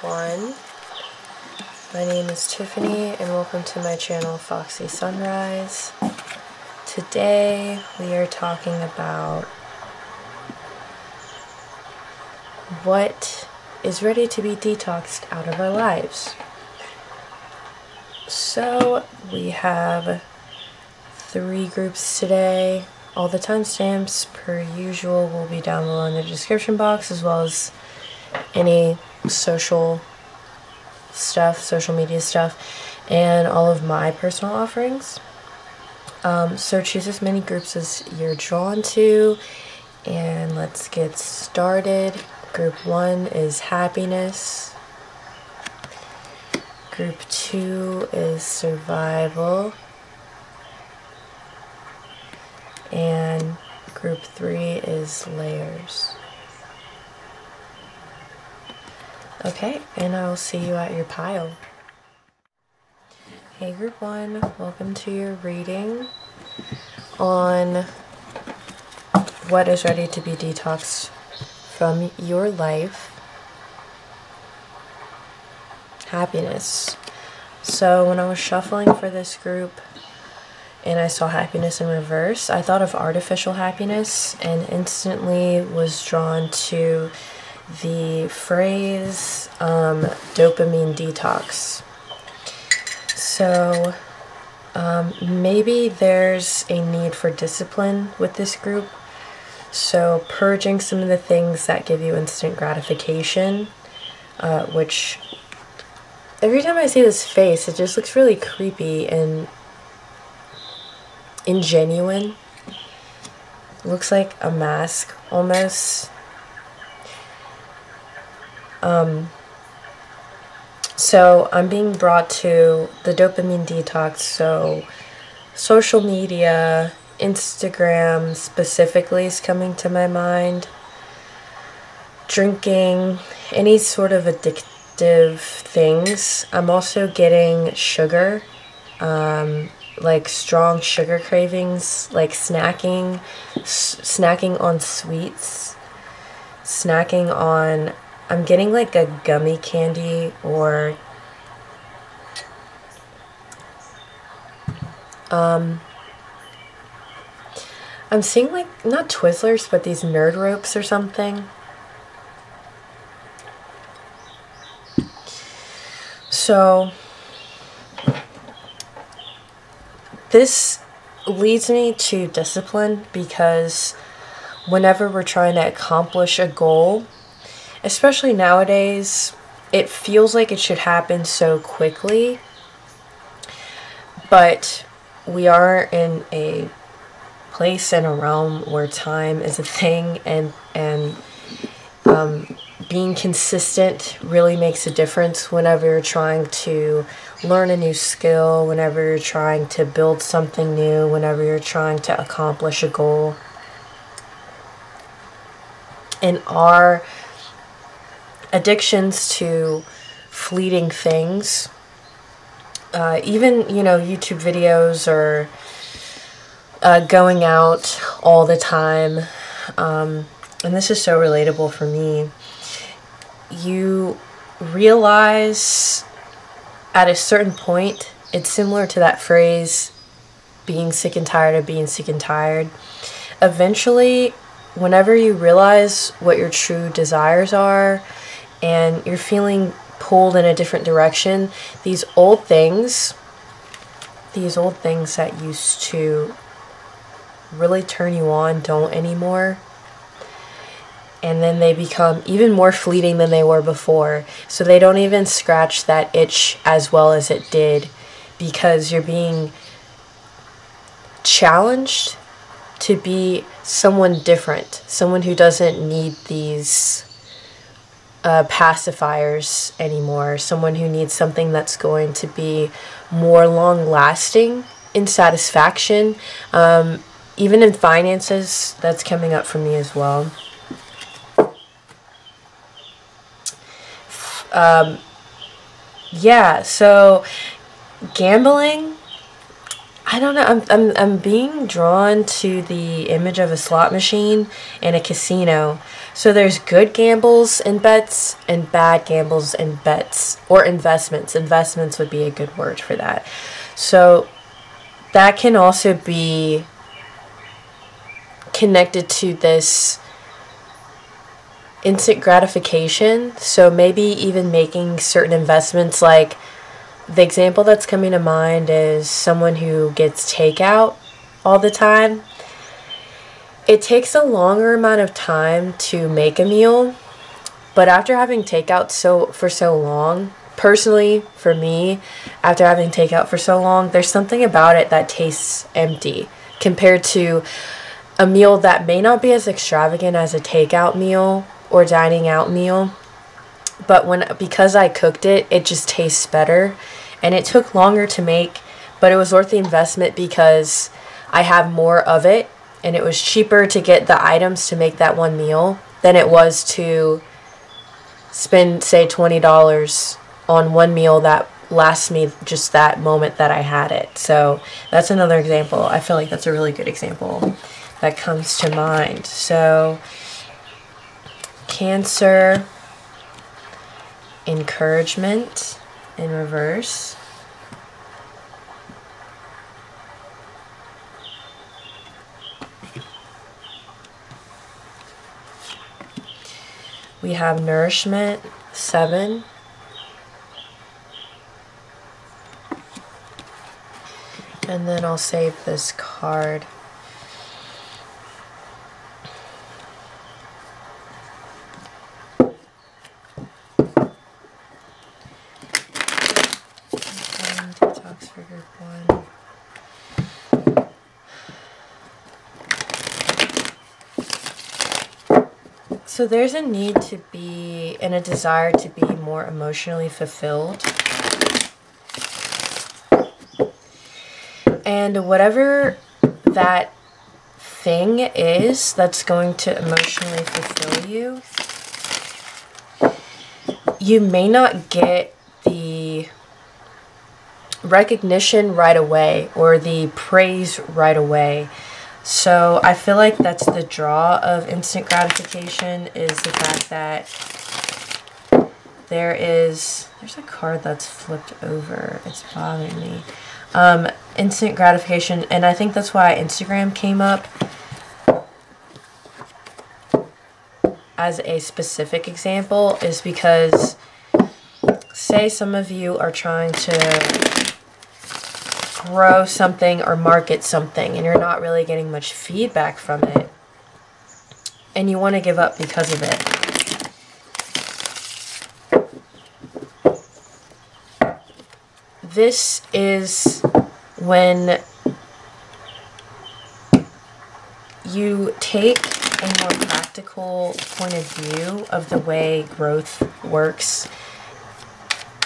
everyone. My name is Tiffany and welcome to my channel Foxey Sunrise. Today we are talking about what is ready to be detoxed out of our lives. So we have 3 groups today. All the timestamps per usual will be down below in the description box, as well as any social stuff, social media stuff, and all of my personal offerings. So choose as many groups as you're drawn to, and let's get started. Group 1 is happiness. Group 2 is survival. And group 3 is layers. Okay, and I'll see you at your pile. Hey group 1, welcome to your reading on what is ready to be detoxed from your life. Happiness. So when I was shuffling for this group and I saw happiness in reverse, I thought of artificial happiness and instantly was drawn to the phrase dopamine detox. So maybe there's a need for discipline with this group. So purging some of the things that give you instant gratification, which every time I see this face, it just looks really creepy and ingenuine. It looks like a mask almost. So I'm being brought to the dopamine detox. So social media, Instagram specifically is coming to my mind. Drinking, any sort of addictive things. I'm also getting sugar, like strong sugar cravings, like snacking on sweets, snacking on, I'm getting like a gummy candy, or I'm seeing like, not Twizzlers, but these nerd ropes or something. So this leads me to discipline, because whenever we're trying to accomplish a goal, especially nowadays, it feels like it should happen so quickly, but we are in a place and a realm where time is a thing, and being consistent really makes a difference whenever you're trying to learn a new skill, whenever you're trying to build something new, whenever you're trying to accomplish a goal. And our addictions to fleeting things, even, YouTube videos, or going out all the time, and this is so relatable for me. You realize at a certain point, it's similar to that phrase, being sick and tired of being sick and tired. Eventually, whenever you realize what your true desires are and you're feeling pulled in a different direction, these old things that used to really turn you on don't anymore. And then they become even more fleeting than they were before. So they don't even scratch that itch as well as it did, because you're being challenged to be someone different, someone who doesn't need these pacifiers anymore, someone who needs something that's going to be more long-lasting in satisfaction, even in finances. That's coming up for me as well. Yeah, so gambling, I don't know. I'm being drawn to the image of a slot machine in a casino. So there's good gambles and bets and bad gambles and bets, or investments. Investments would be a good word for that. So that can also be connected to this instant gratification. So maybe even making certain investments, like the example that's coming to mind is someone who gets takeout all the time. It takes a longer amount of time to make a meal, but after having takeout for so long, personally for me, after having takeout for so long, there's something about it that tastes empty compared to a meal that may not be as extravagant as a takeout meal or dining out meal, but because I cooked it, it just tastes better. And it took longer to make, but it was worth the investment because I have more of it, and it was cheaper to get the items to make that one meal than it was to spend, say, $20 on one meal that lasts me just that moment that I had it. So that's another example. I feel like that's a really good example that comes to mind. So Cancer, encouragement in reverse. We have nourishment, 7. And then I'll save this card. Detox for group 1. So there's a need to be, and a desire to be more emotionally fulfilled. And whatever that thing is that's going to emotionally fulfill you, you may not get the recognition right away or the praise right away. So I feel like that's the draw of instant gratification, is the fact that there's a card that's flipped over. It's bothering me. Instant gratification, and I think that's why Instagram came up as a specific example, is because say some of you are trying to grow something or market something and you're not really getting much feedback from it and you want to give up because of it. This is when you take a more practical point of view of the way growth works.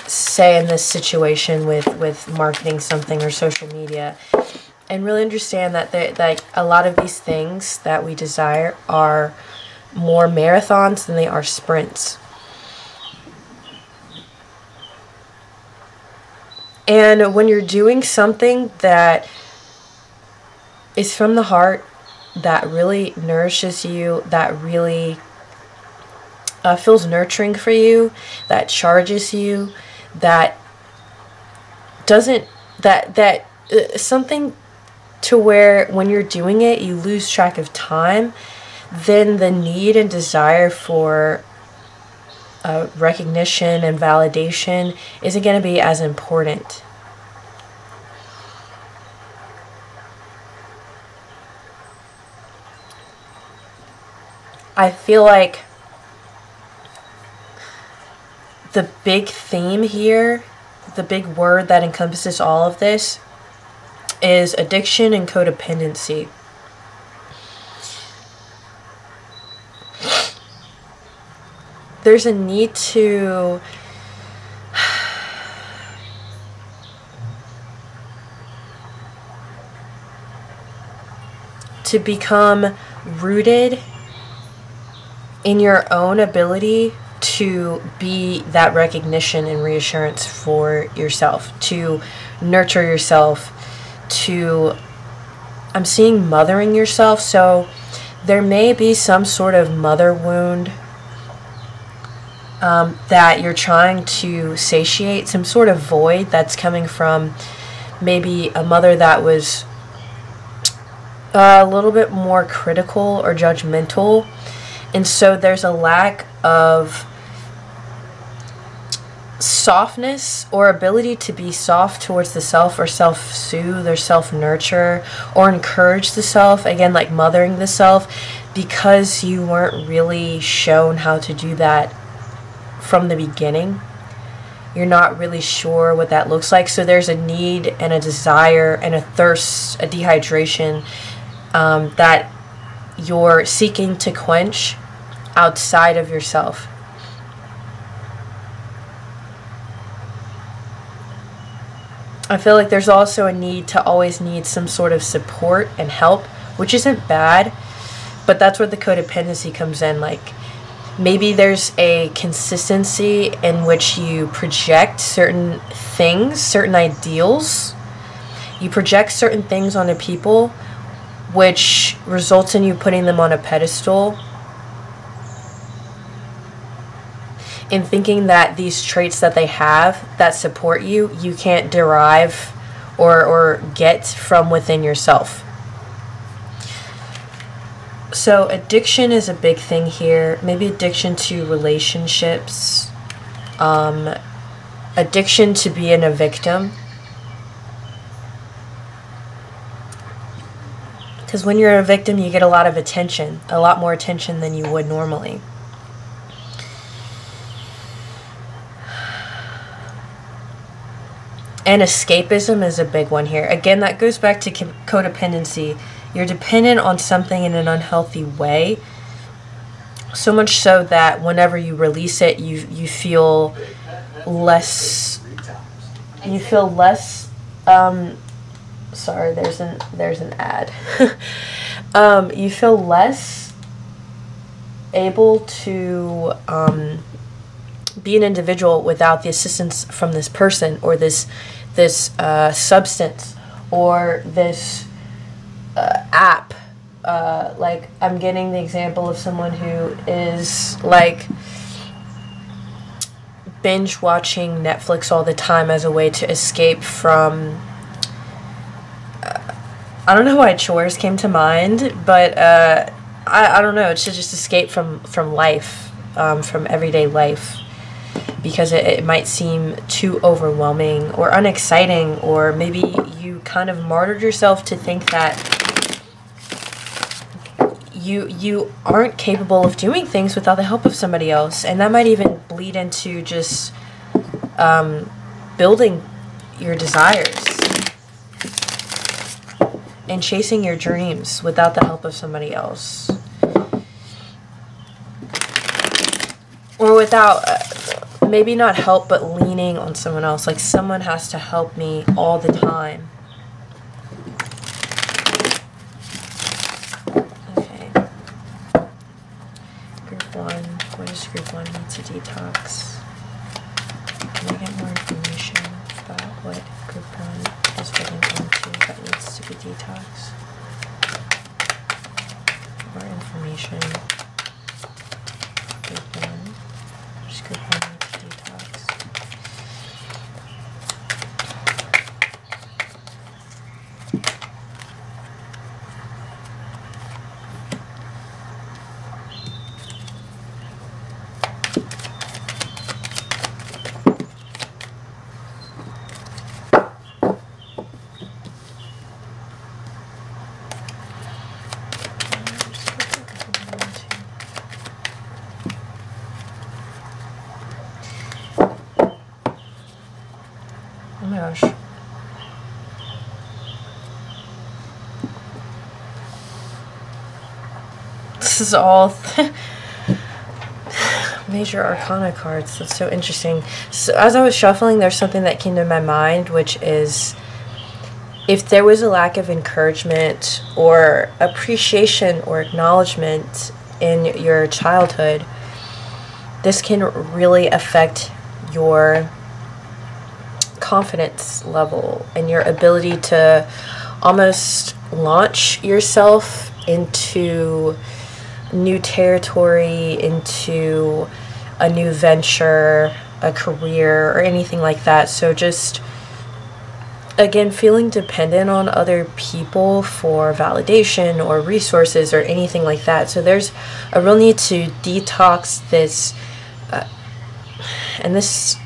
Say in this situation with marketing something or social media, and really understand that like a lot of these things that we desire are more marathons than they are sprints. And when you're doing something that is from the heart, that really nourishes you, that really feels nurturing for you, that charges you, that doesn't, something to where when you're doing it, you lose track of time, then the need and desire for recognition and validation isn't going to be as important. I feel like the big theme here, the big word that encompasses all of this, is addiction and codependency. There's a need to become rooted in your own ability to be that recognition and reassurance for yourself, to nurture yourself, to, I'm seeing mothering yourself. So there may be some sort of mother wound that you're trying to satiate, some sort of void that's coming from maybe a mother that was a little bit more critical or judgmental. And so there's a lack of softness or ability to be soft towards the self, or self-soothe or self-nurture or encourage the self, again, like mothering the self, because you weren't really shown how to do that from the beginning. You're not really sure what that looks like. So there's a need and a desire and a thirst, a dehydration that you're seeking to quench outside of yourself. I feel like there's also a need to always need some sort of support and help, which isn't bad, but that's where the codependency comes in. Like, maybe there's a consistency in which you project certain things, certain ideals. You project certain things onto people, which results in you putting them on a pedestal and thinking that these traits that they have that support you, you can't derive or get from within yourself. So addiction is a big thing here. Maybe addiction to relationships, addiction to being a victim. Because when you're a victim, you get a lot of attention, a lot more attention than you would normally. And escapism is a big one here. Again, that goes back to codependency. You're dependent on something in an unhealthy way. So much so that whenever you release it, you feel less. You feel less. Sorry, there's an ad. You feel less able to be an individual without the assistance from this person or this substance or this app. Like, I'm getting the example of someone who is like binge watching Netflix all the time as a way to escape from I don't know why chores came to mind, but I don't know, it's to just escape from life, from everyday life, because it might seem too overwhelming or unexciting, or maybe you kind of martyred yourself to think that you aren't capable of doing things without the help of somebody else, and that might even bleed into just building your desires and chasing your dreams without the help of somebody else, or without maybe not help, but leaning on someone else. Like, someone has to help me all the time. Okay. Group 1. What does Group 1 need to detox? Can I get more information about what Group 1 is getting into that needs to be detoxed? More information. Group 1. Just Group 1 needs to detox. Oh my gosh. This is all major arcana cards. That's so interesting. So as I was shuffling, there's something that came to my mind, which is, if there was a lack of encouragement or appreciation or acknowledgement in your childhood, this can really affect your confidence level and your ability to almost launch yourself into new territory, into a new venture, a career, or anything like that. So just, again, feeling dependent on other people for validation or resources or anything like that. So there's a real need to detox this, and this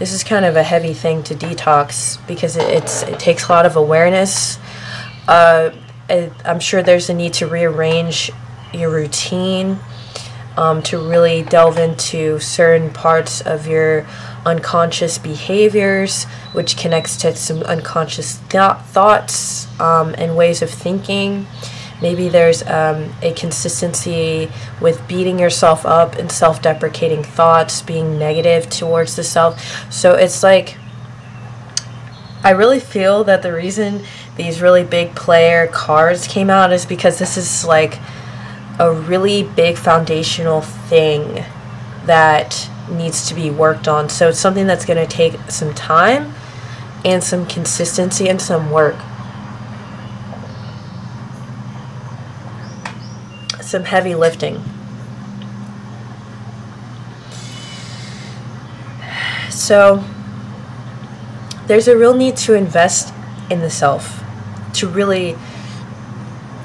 is kind of a heavy thing to detox, because it takes a lot of awareness. I'm sure there's a need to rearrange your routine, to really delve into certain parts of your unconscious behaviors, which connects to some unconscious thoughts and ways of thinking. Maybe there's a consistency with beating yourself up and self-deprecating thoughts, being negative towards the self. So it's like, I really feel that the reason these really big player cards came out is because this is like a really big foundational thing that needs to be worked on. So it's something that's going to take some time and some consistency and some work. Some heavy lifting. So there's a real need to invest in the self, to really,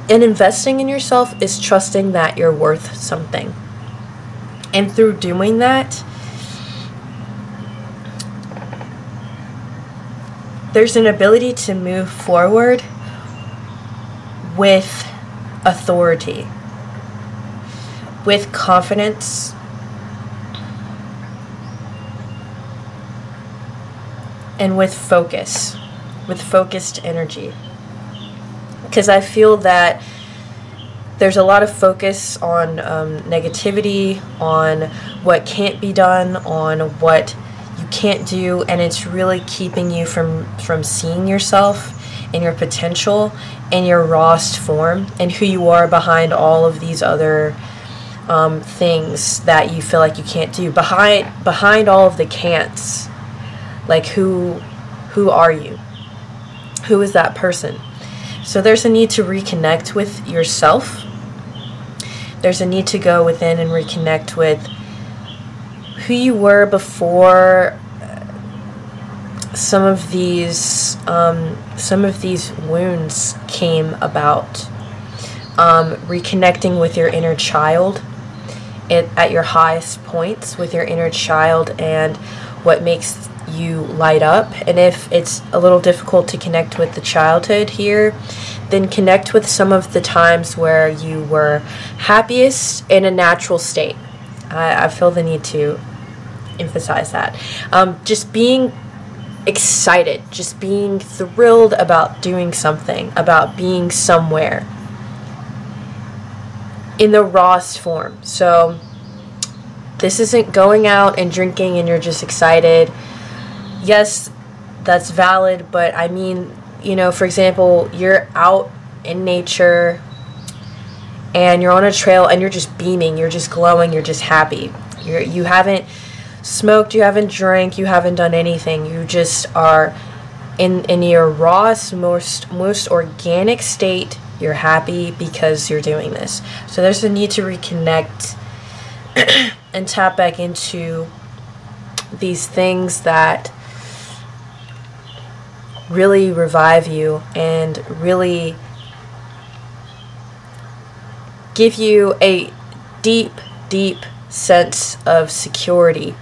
and investing in yourself is trusting that you're worth something. And through doing that, there's an ability to move forward with authority, with confidence, and with focus, with focused energy. Because I feel that there's a lot of focus on negativity, on what can't be done, on what you can't do, and it's really keeping you from seeing yourself and your potential and your rawest form and who you are behind all of these other things that you feel like you can't do. Behind all of the can'ts, like who are you? Who is that person? So there's a need to reconnect with yourself. There's a need to go within and reconnect with who you were before some of these wounds came about. Reconnecting with your inner child at your highest points, with your inner child and what makes you light up. And if it's a little difficult to connect with the childhood here, then connect with some of the times where you were happiest in a natural state. I feel the need to emphasize that. Just being excited, just being thrilled about doing something, about being somewhere in the rawest form. So this isn't going out and drinking and you're just excited. Yes, that's valid, but I mean, you know, for example, you're out in nature and you're on a trail and you're just beaming, you're just glowing, you're just happy. You haven't smoked, you haven't drank, you haven't done anything. You just are in your rawest, most organic state. You're happy because you're doing this. So there's a need to reconnect and tap back into these things that really revive you and really give you a deep, deep sense of security.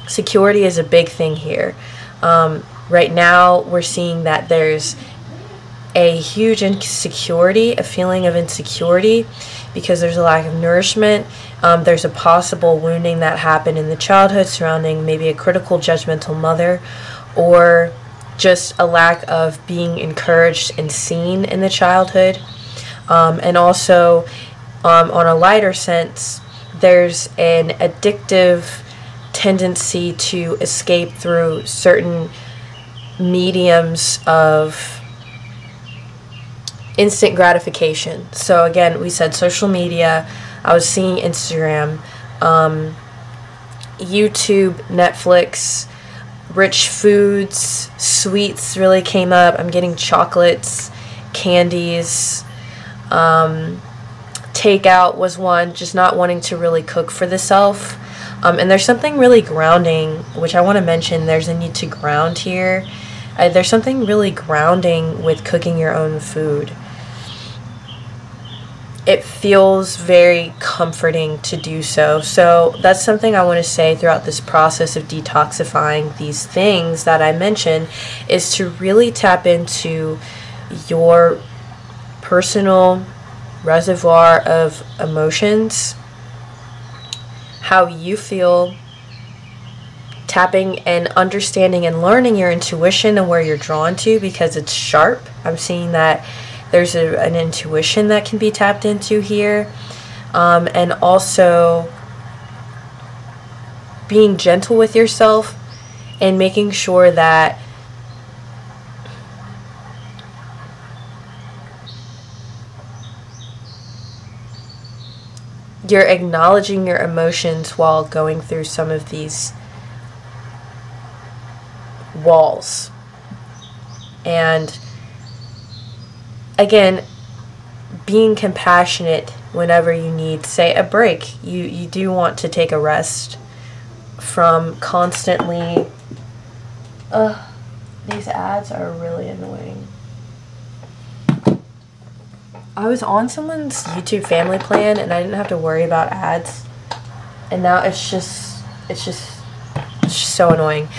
Security is a big thing here. Right now, we're seeing that there's a huge insecurity, a feeling of insecurity, because there's a lack of nourishment. There's a possible wounding that happened in the childhood surrounding maybe a critical, judgmental mother, or just a lack of being encouraged and seen in the childhood. And also, on a lighter sense, there's an addictive tendency to escape through certain mediums of instant gratification. So again, we said social media. I was seeing Instagram, YouTube, Netflix, rich foods, sweets really came up. I'm getting chocolates, candies. Takeout was one, just not wanting to really cook for the self. And there's something really grounding, which I want to mention. There's a need to ground here. There's something really grounding with cooking your own food. It feels very comforting to do so. So that's something I want to say throughout this process of detoxifying these things that I mentioned, is to really tap into your personal reservoir of emotions, how you feel, tapping and understanding and learning your intuition and where you're drawn to, because it's sharp. I'm seeing that there's an intuition that can be tapped into here, and also being gentle with yourself and making sure that you're acknowledging your emotions while going through some of these walls. And again, being compassionate whenever you need, say, a break. You do want to take a rest from constantly... these ads are really annoying. I was on someone's YouTube family plan and I didn't have to worry about ads. And now it's just so annoying.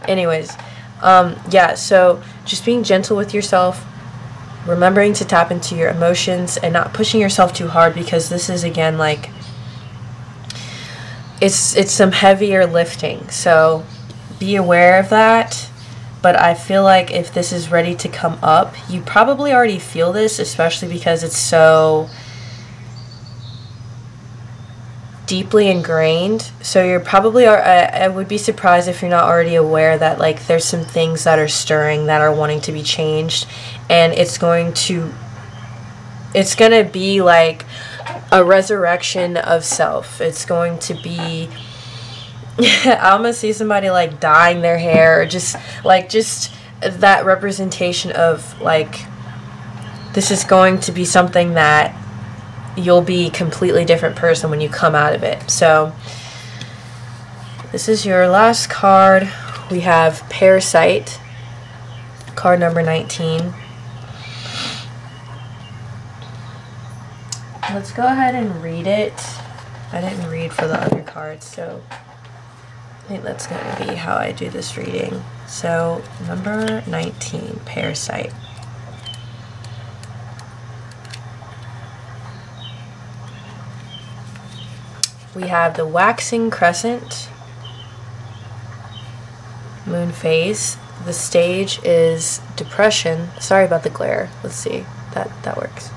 Anyways, yeah, so just being gentle with yourself, remembering to tap into your emotions and not pushing yourself too hard, because this is, again, like, it's some heavier lifting. So be aware of that. But I feel like if this is ready to come up, you probably already feel this, especially because it's so deeply ingrained. So you're probably, I would be surprised if you're not already aware that, like, there's some things that are stirring that are wanting to be changed. And it's going to be like a resurrection of self. It's going to be... I almost see somebody, like, dyeing their hair, or just that representation of, like, this is going to be something that you'll be a completely different person when you come out of it. So this is your last card. We have Parasite, card number 19. Let's go ahead and read it. I didn't read for the other cards, so I think that's going to be how I do this reading. So, number 19, Parasite. We have the waxing crescent, moon phase. The stage is depression. Sorry about the glare. Let's see. That works.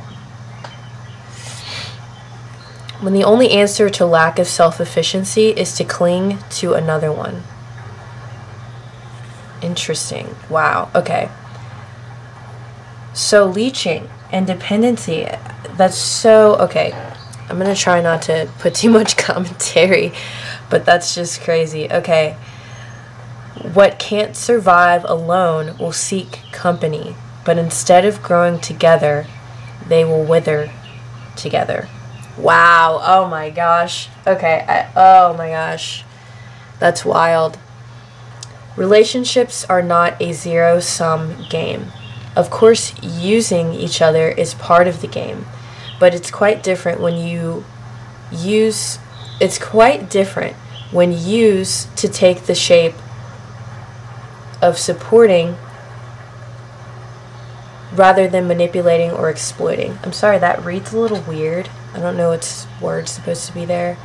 When the only answer to lack of self-efficiency is to cling to another one. Interesting. Wow. Okay. So leeching and dependency. That's so... Okay. I'm going to try not to put too much commentary, but that's just crazy. Okay. What can't survive alone will seek company, but instead of growing together, they will wither together. Wow. Oh my gosh. Okay. Oh my gosh. That's wild. Relationships are not a zero-sum game. Of course, using each other is part of the game, but it's quite different when you use... It's quite different when used to take the shape of supporting rather than manipulating or exploiting. I'm sorry, that reads a little weird. I don't know what word's supposed to be there.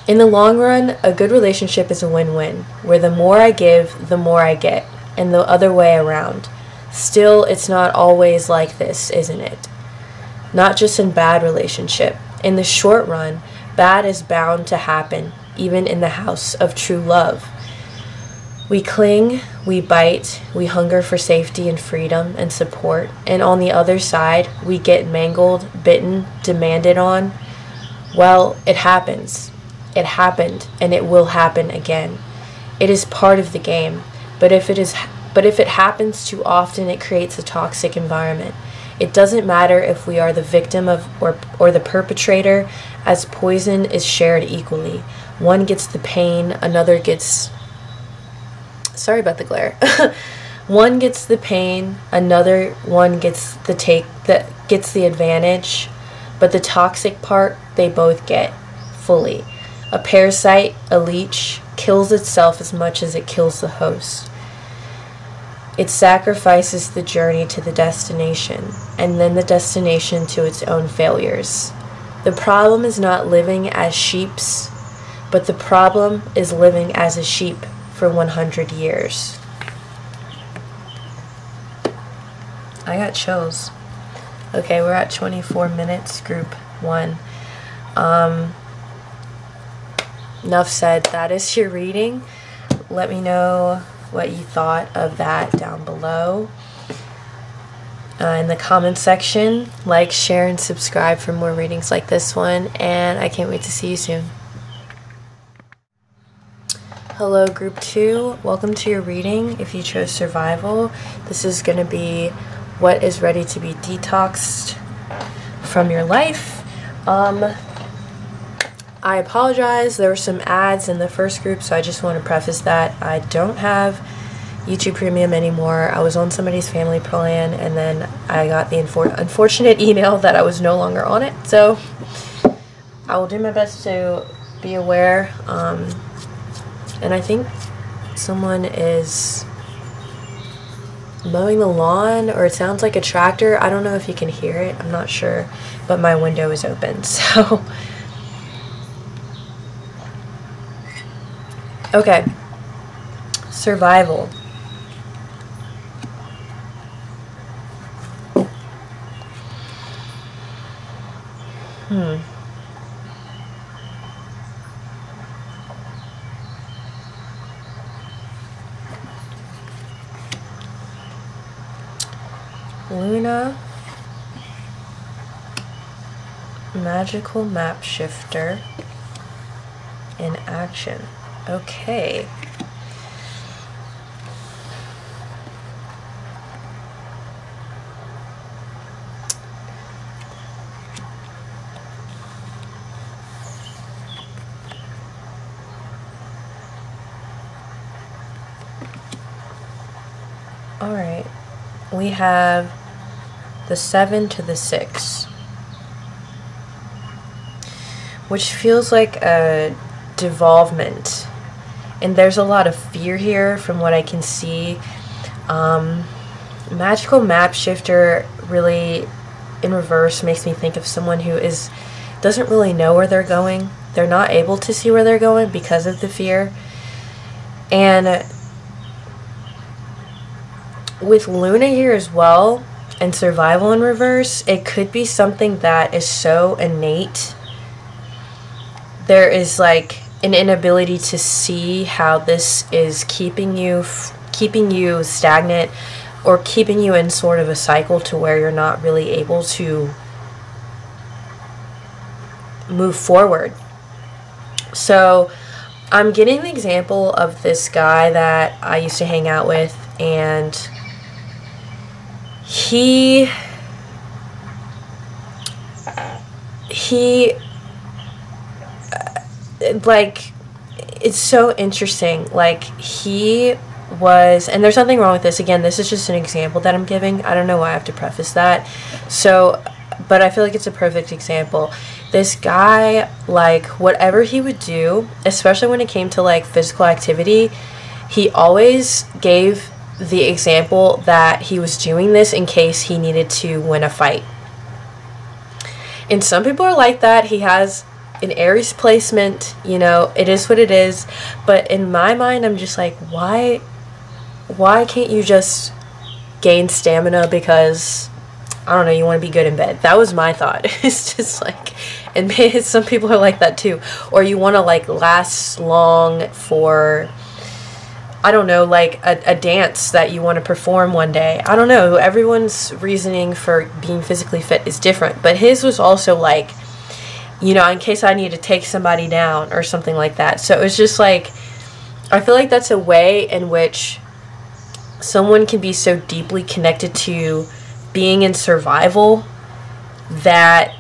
In the long run, a good relationship is a win-win, where the more I give, the more I get, and the other way around. Still, it's not always like this, isn't it? Not just in bad relationship. In the short run, bad is bound to happen, even in the house of true love. We cling, we bite, we hunger for safety and freedom and support, and on the other side, we get mangled, bitten, demanded on. Well, it happens. It happened, and it will happen again. It is part of the game. But if it happens too often, it creates a toxic environment. It doesn't matter if we are the victim of or the perpetrator, as poison is shared equally. One gets the pain, another gets... Sorry about the glare. One gets the pain, another one gets the advantage, but the toxic part they both get fully. A parasite, a leech, kills itself as much as it kills the host. It sacrifices the journey to the destination, and then the destination to its own failures. The problem is not living as sheeps, but the problem is living as a sheep for 100 years. I got chills. Okay, we're at 24 minutes, group 1. Enough said. That is your reading. Let me know what you thought of that down below in the comment section. Like, share, and subscribe for more readings like this one, and I can't wait to see you soon. Hello group 2, welcome to your reading. If you chose survival, this is going to be what is ready to be detoxed from your life. I apologize, there were some ads in the first group, so I just want to preface that I don't have YouTube Premium anymore. I was on somebody's family plan, and then I got the unfortunate email that I was no longer on it, so I will do my best to be aware. And I think someone is mowing the lawn, or it sounds like a tractor. I don't know if you can hear it, I'm not sure, but my window is open, so... Okay, survival. Luna, magical map shifter in action. Okay. All right. We have the 7 to the 6, which feels like a devolvement. And there's a lot of fear here from what I can see. Magical map shifter really in reverse makes me think of someone who doesn't really know where they're going. They're not able to see where they're going because of the fear. And with Luna here as well, and survival in reverse, it could be something that is so innate. There is like an inability to see how this is keeping you stagnant, or keeping you in sort of a cycle to where you're not really able to move forward. So I'm getting the example of this guy that I used to hang out with, and he like, it's so interesting. Like, he was, and there's nothing wrong with this, again, this is just an example that I'm giving. I don't know why I have to preface that. So, but I feel like it's a perfect example. This guy, like, whatever he would do, especially when it came to like physical activity, he always gave the example that he was doing this in case he needed to win a fight. And some people are like that. He has an Aries placement, you know, it is what it is. But in my mind, I'm just like, why can't you just gain stamina because, I don't know, you want to be good in bed? That was my thought. It's just like, and maybe some people are like that too. Or you want to like last long for, I don't know, like a dance that you want to perform one day. I don't know, everyone's reasoning for being physically fit is different. But his was also like, you know, in case I need to take somebody down or something like that. So it was just like, I feel like that's a way in which someone can be so deeply connected to being in survival that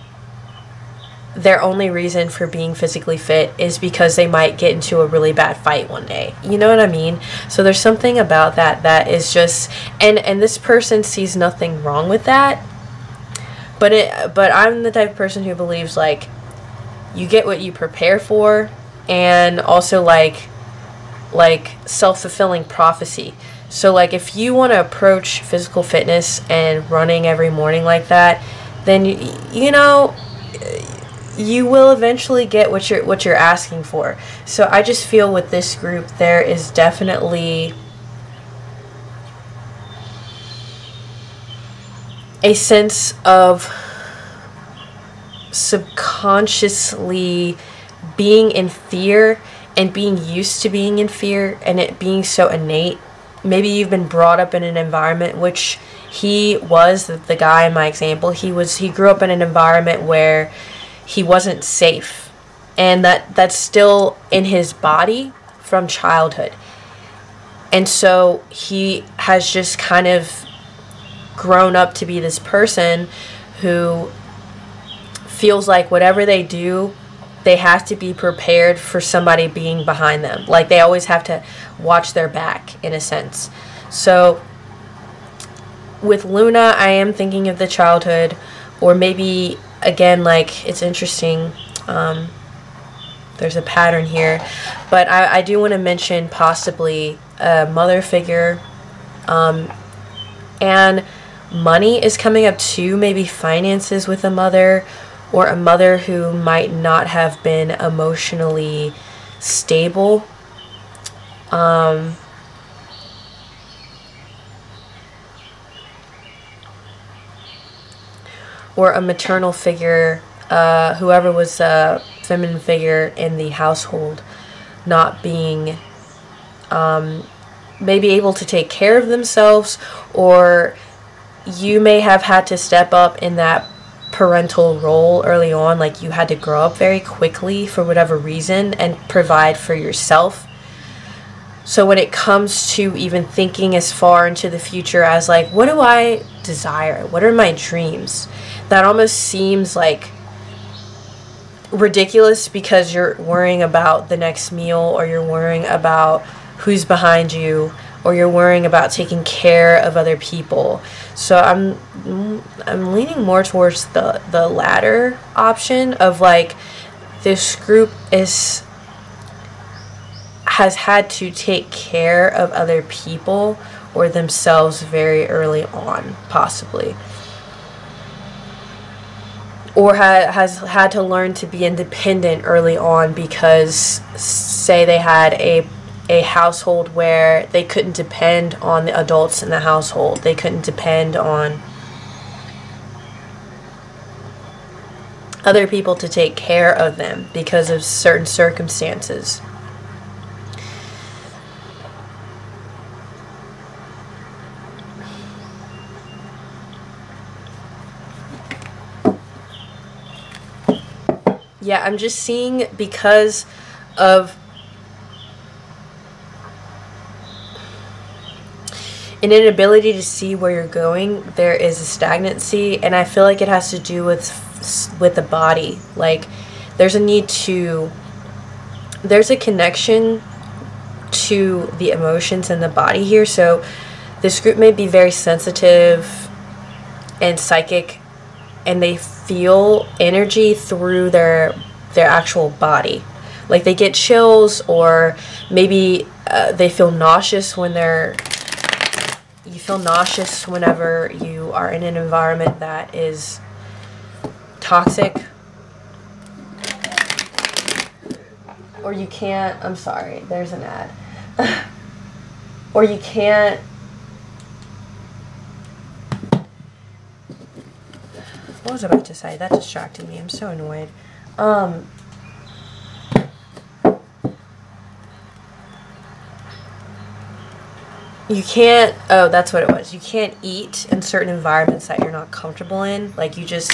their only reason for being physically fit is because they might get into a really bad fight one day. You know what I mean? So there's something about that that is just, and this person sees nothing wrong with that. But I'm the type of person who believes, like, you get what you prepare for, and also like self-fulfilling prophecy. So like if you want to approach physical fitness and running every morning like that, then you know, you will eventually get what you're asking for. So I just feel with this group there is definitely a sense of subconsciously being in fear and being used to being in fear, and it being so innate. Maybe you've been brought up in an environment, which he was, the guy in my example, he grew up in an environment where he wasn't safe, and that's still in his body from childhood. And so he has just kind of grown up to be this person who feels like whatever they do, they have to be prepared for somebody being behind them. Like they always have to watch their back, in a sense. So with Luna, I am thinking of the childhood, or maybe, again, like, it's interesting, there's a pattern here, but I do want to mention possibly a mother figure, and money is coming up too, maybe finances with a mother, or a mother who might not have been emotionally stable. Or a maternal figure, whoever was a feminine figure in the household, not being maybe able to take care of themselves, or you may have had to step up in that parental role early on, like you had to grow up very quickly for whatever reason and provide for yourself. So when it comes to even thinking as far into the future as like, what do I desire? What are my dreams? That almost seems like ridiculous, because you're worrying about the next meal, or you're worrying about who's behind you, or you're worrying about taking care of other people. So I'm leaning more towards the latter option of, like, this group has had to take care of other people or themselves very early on, possibly. Or has had to learn to be independent early on, because say they had a household where they couldn't depend on the adults in the household. They couldn't depend on other people to take care of them because of certain circumstances. Yeah, I'm just seeing, because of an inability to see where you're going, there is a stagnancy, and I feel like it has to do with the body. Like, there's a connection to the emotions in the body here. So this group may be very sensitive and psychic, and they feel energy through their actual body. Like they get chills, or maybe they feel nauseous when you feel nauseous whenever you are in an environment that is toxic. Or you can't, I'm sorry, there's an ad. Or you can't, what was I about to say? That distracted me. I'm so annoyed. You can't, oh, that's what it was. You can't eat in certain environments that you're not comfortable in. Like, you just,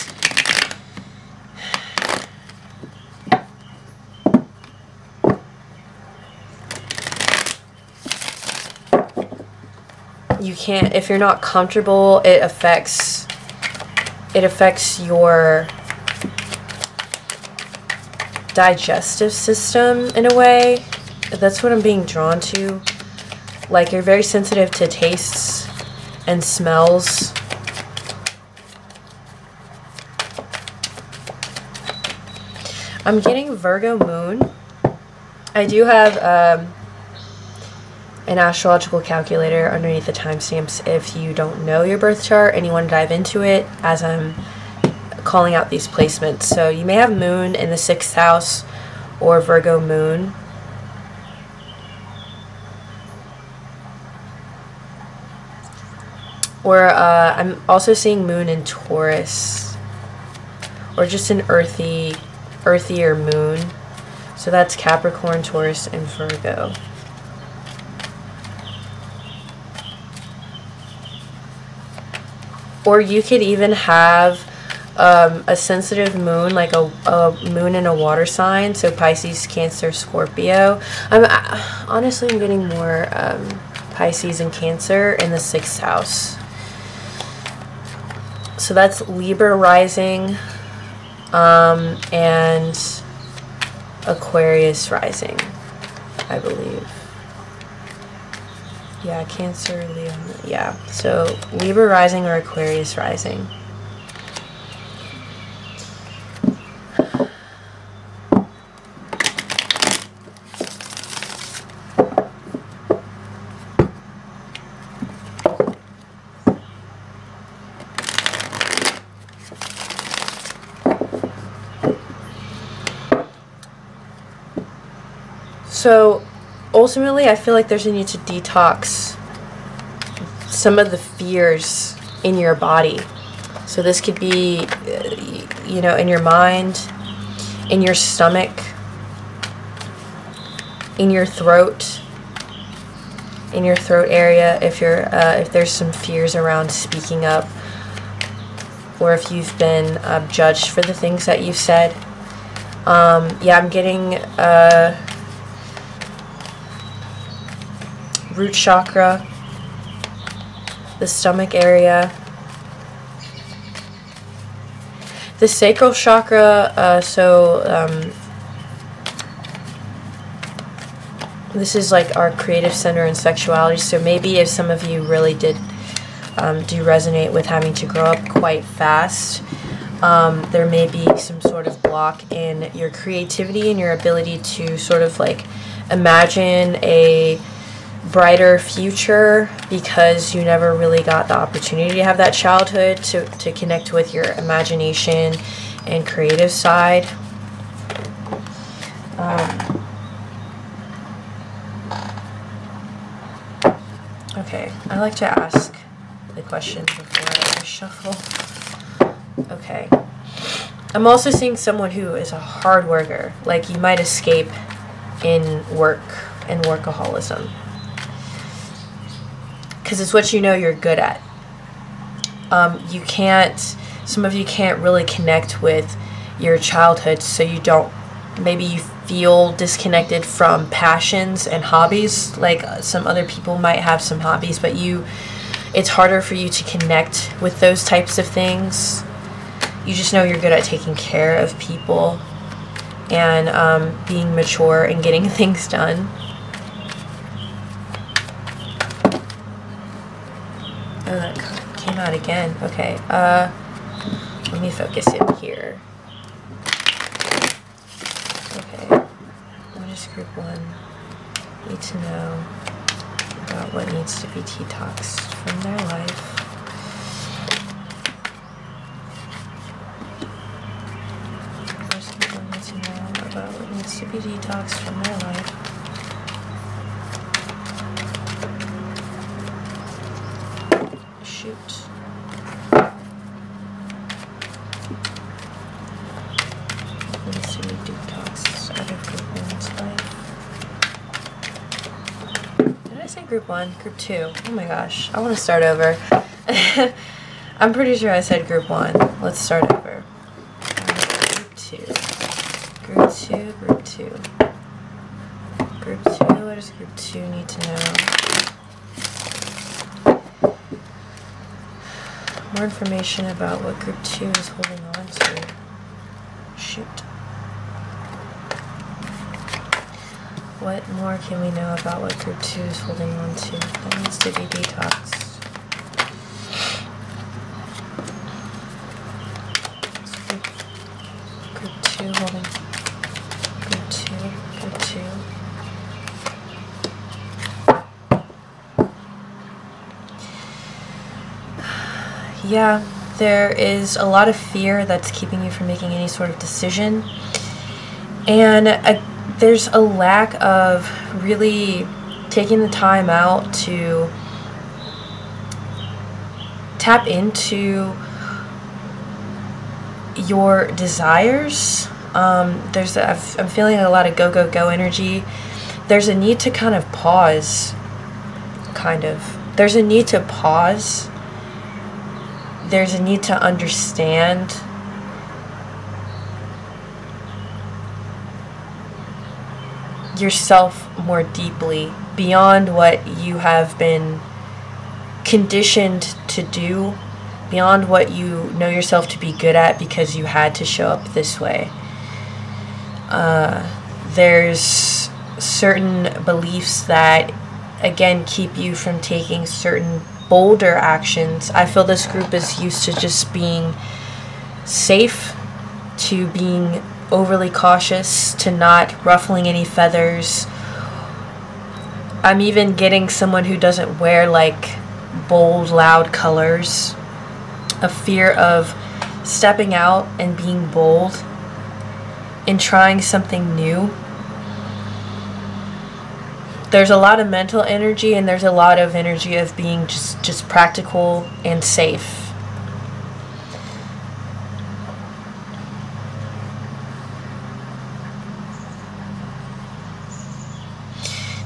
you can't, if you're not comfortable, it affects your digestive system in a way. That's what I'm being drawn to. Like, you're very sensitive to tastes and smells. I'm getting Virgo moon. I do have an astrological calculator underneath the timestamps if you don't know your birth chart and you want to dive into it as I'm calling out these placements. So you may have moon in the 6th house or Virgo moon. Or I'm also seeing moon in Taurus, or just an earthier moon. So that's Capricorn, Taurus, and Virgo. Or you could even have a sensitive moon, like a moon in a water sign. So Pisces, Cancer, Scorpio. Honestly, I'm getting more Pisces and Cancer in the 6th house. So that's Libra rising and Aquarius rising, I believe. Yeah, Cancer, Leo. Yeah, so Libra rising or Aquarius rising. So ultimately, I feel like there's a need to detox some of the fears in your body. So this could be, you know, in your mind, in your stomach, in your throat area. If you're, if there's some fears around speaking up, or if you've been judged for the things that you've said. Yeah, I'm getting root chakra, the stomach area, the sacral chakra. This is like our creative center and sexuality. So maybe if some of you really did do resonate with having to grow up quite fast, there may be some sort of block in your creativity and your ability to sort of like imagine a brighter future, because you never really got the opportunity to have that childhood to connect with your imagination and creative side. Okay, I like to ask the questions before I shuffle. Okay. I'm also seeing someone who is a hard worker. Like, you might escape in work and workaholism, because it's what you know you're good at. Some of you can't really connect with your childhood, so you don't, maybe you feel disconnected from passions and hobbies. Like, some other people might have some hobbies, but it's harder for you to connect with those types of things. You just know you're good at taking care of people and being mature and getting things done. Oh, that came out again. Okay, let me focus in here. Okay, what is group 1 need to know about what needs to be detoxed from their life? First, group 1 needs to know about what needs to be detoxed from their life. Shoot. Needs to be detoxed out of group 1's life. Did I say group 1? Group 2. Oh my gosh. I want to start over. I'm pretty sure I said group 1. Let's start over. Group 2. Group 2. Group 2. Group 2. What does group 2 need to know? More information about what group 2 is holding on to. Shoot. What more can we know about what group 2 is holding on to? That needs to be detoxed. Group 2 holding. Group 2. Group 2. Yeah, there is a lot of fear that's keeping you from making any sort of decision. And there's a lack of really taking the time out to tap into your desires. I'm feeling a lot of go, go, go energy. There's a need to kind of pause. There's a need to pause. There's a need to understand yourself more deeply, beyond what you have been conditioned to do, beyond what you know yourself to be good at because you had to show up this way. There's certain beliefs that, again, keep you from taking certain bolder actions. I feel this group is used to just being safe, to being overly cautious, to not ruffling any feathers. I'm even getting someone who doesn't wear like bold, loud colors. A fear of stepping out and being bold and trying something new. There's a lot of mental energy, and there's a lot of energy of being just practical and safe.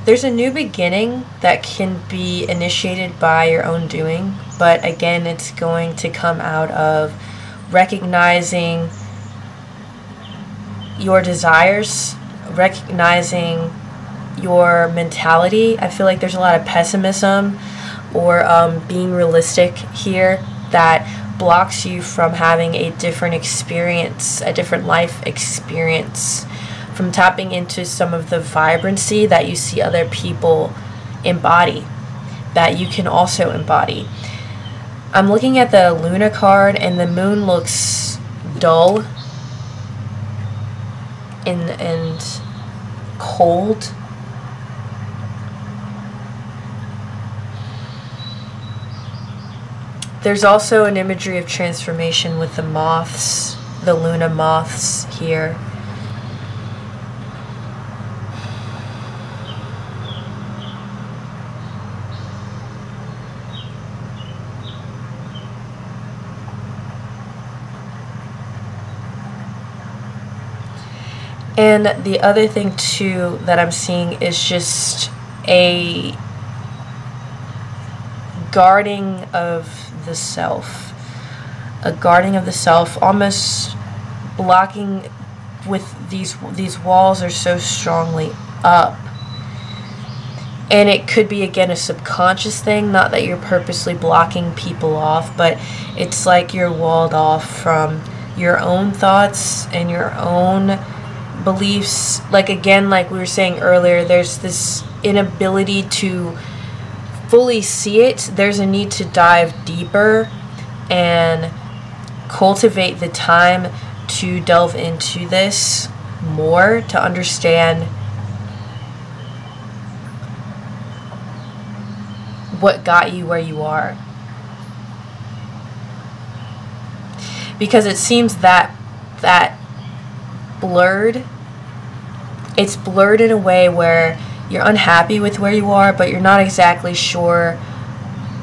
There's a new beginning that can be initiated by your own doing, but again, it's going to come out of recognizing your desires, recognizing your mentality. I feel like there's a lot of pessimism or being realistic here that blocks you from having a different experience, a different life experience, from tapping into some of the vibrancy that you see other people embody, that you can also embody. I'm looking at the Luna card, and the moon looks dull and cold. There's also an imagery of transformation with the moths, the Luna moths here. And the other thing too that I'm seeing is just a guarding of the self. A guarding of the self, almost blocking with these walls are so strongly up. And it could be, again, a subconscious thing, not that you're purposely blocking people off, but it's like you're walled off from your own thoughts and your own beliefs. Like, again, like we were saying earlier, there's this inability to fully see it. There's a need to dive deeper and cultivate the time to delve into this more, to understand what got you where you are. Because it seems that blurred, it's blurred in a way where you're unhappy with where you are, but you're not exactly sure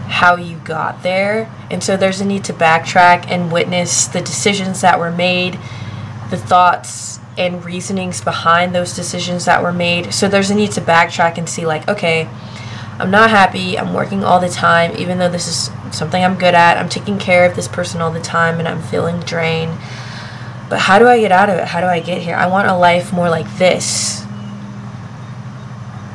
how you got there. And so there's a need to backtrack and witness the decisions that were made, the thoughts and reasonings behind those decisions that were made. So there's a need to backtrack and see, like, okay, I'm not happy, I'm working all the time, even though this is something I'm good at, I'm taking care of this person all the time and I'm feeling drained. But how do I get out of it? How do I get here? I want a life more like this.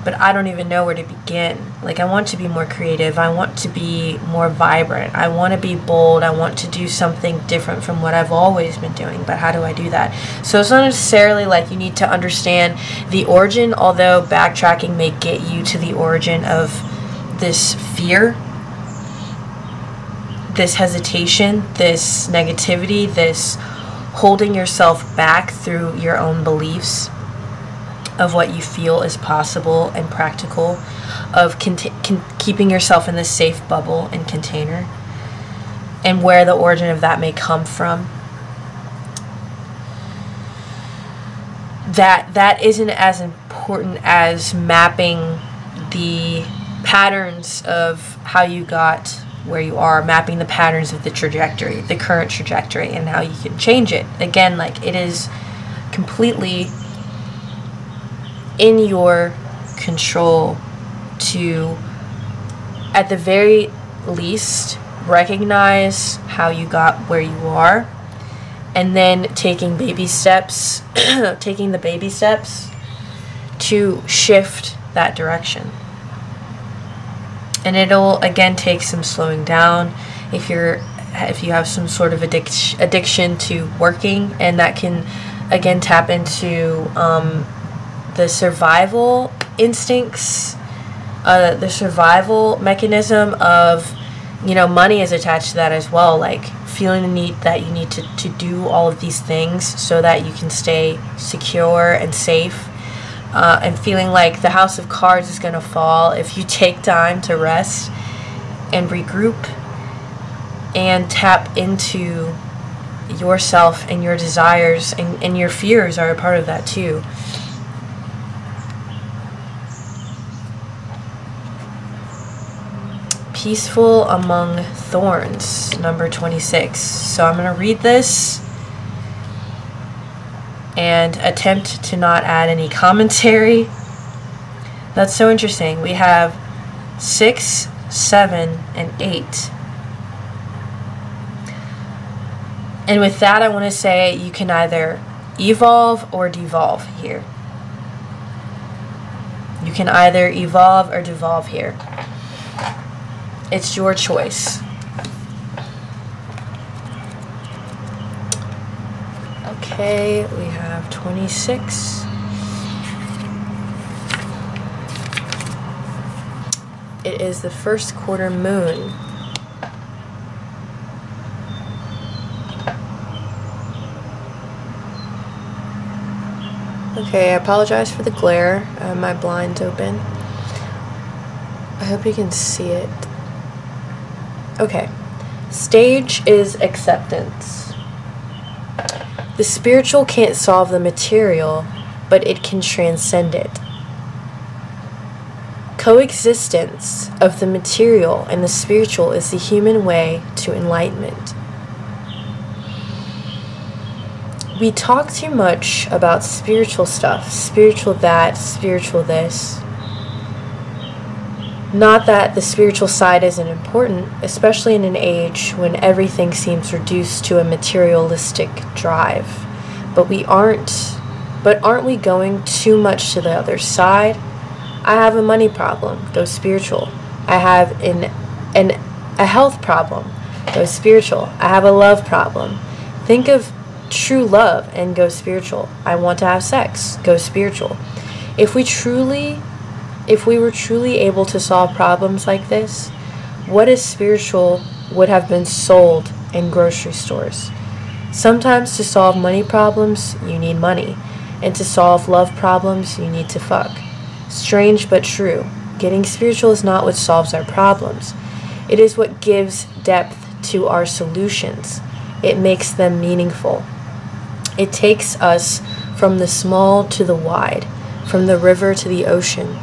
but I don't even know where to begin. Like, I want to be more creative. I want to be more vibrant. I want to be bold. I want to do something different from what I've always been doing. But how do I do that? So it's not necessarily like you need to understand the origin, although backtracking may get you to the origin of this fear, this hesitation, this negativity, this holding yourself back through your own beliefs of what you feel is possible and practical, of keeping yourself in this safe bubble and container, and where the origin of that may come from. That isn't as important as mapping the patterns of how you got where you are, mapping the patterns of the trajectory, the current trajectory, and how you can change it. Again, like, it is completely in your control to, at the very least, recognize how you got where you are, and then taking baby steps, taking the baby steps to shift that direction. And it'll, again, take some slowing down if you have some sort of addiction to working, and that can, again, tap into the survival instincts, the survival mechanism of, you know, money is attached to that as well, like feeling the need that you need to do all of these things so that you can stay secure and safe, and feeling like the house of cards is going to fall if you take time to rest and regroup and tap into yourself and your desires, and your fears are a part of that too. Peaceful Among Thorns, number 26. So I'm going to read this and attempt to not add any commentary. That's so interesting. We have 6, 7, and 8. And with that, I want to say you can either evolve or devolve here. You can either evolve or devolve here. It's your choice. Okay, we have 26. It is the first quarter moon. Okay, I apologize for the glare. I have my blinds open. I hope you can see it. Okay, stage is acceptance. The spiritual can't solve the material, but it can transcend it. Coexistence of the material and the spiritual is the human way to enlightenment. We talk too much about spiritual stuff, spiritual that, spiritual this. Not that the spiritual side isn't important, especially in an age when everything seems reduced to a materialistic drive. But aren't we going too much to the other side? I have a money problem, go spiritual. I have a health problem, go spiritual. I have a love problem. Think of true love and go spiritual. I want to have sex, go spiritual. If we were truly able to solve problems like this, what is spiritual would have been sold in grocery stores. Sometimes to solve money problems, you need money, and to solve love problems, you need to fuck. Strange but true. Getting spiritual is not what solves our problems. It is what gives depth to our solutions. It makes them meaningful. It takes us from the small to the wide, from the river to the ocean.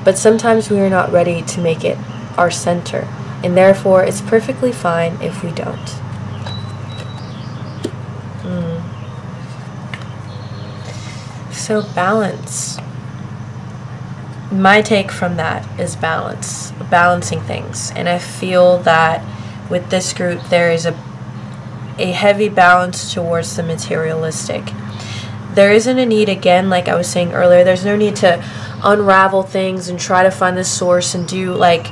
But sometimes we are not ready to make it our center, and therefore it's perfectly fine if we don't. So balance. My take from that is balance, balancing things. And I feel that with this group there is a heavy balance towards the materialistic. There isn't a need, again, like I was saying earlier, there's no need to unravel things and try to find the source and do, like,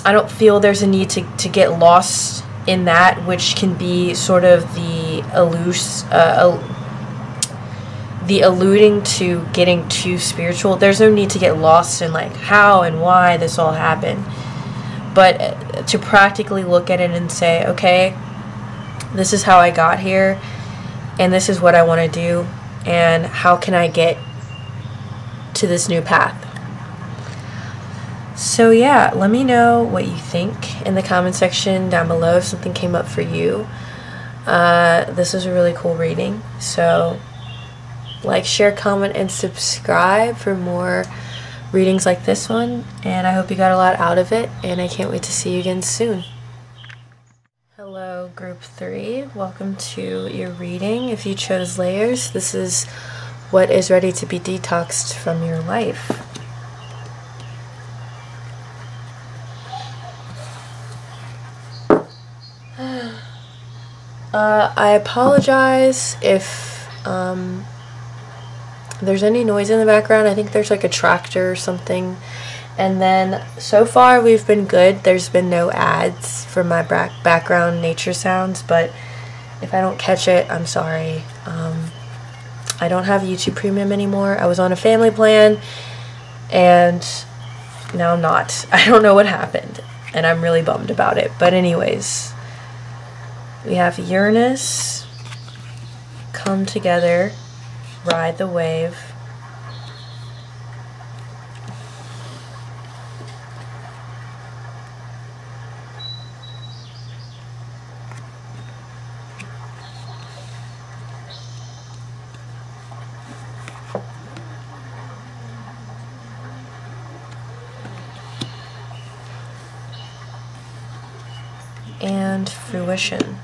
I don't feel there's a need to get lost in that, which can be sort of the alluding to getting too spiritual. There's no need to get lost in like how and why this all happened, but to practically look at it and say, okay, this is how I got here, and this is what I want to do, and how can I get to this new path. So yeah, let me know what you think in the comment section down below if something came up for you. This was a really cool reading, so like, share, comment, and subscribe for more readings like this one, and I hope you got a lot out of it, and I can't wait to see you again soon. Hello, group 3. Welcome to your reading. If you chose layers, this is what is ready to be detoxed from your life. I apologize if there's any noise in the background. I think there's like a tractor or something. And then so far we've been good. There's been no ads for my background nature sounds, but if I don't catch it, I'm sorry. I don't have YouTube Premium anymore. I was on a family plan and now I'm not. I don't know what happened and I'm really bummed about it. But anyways, we have Uranus, come together, ride the wave. And fruition.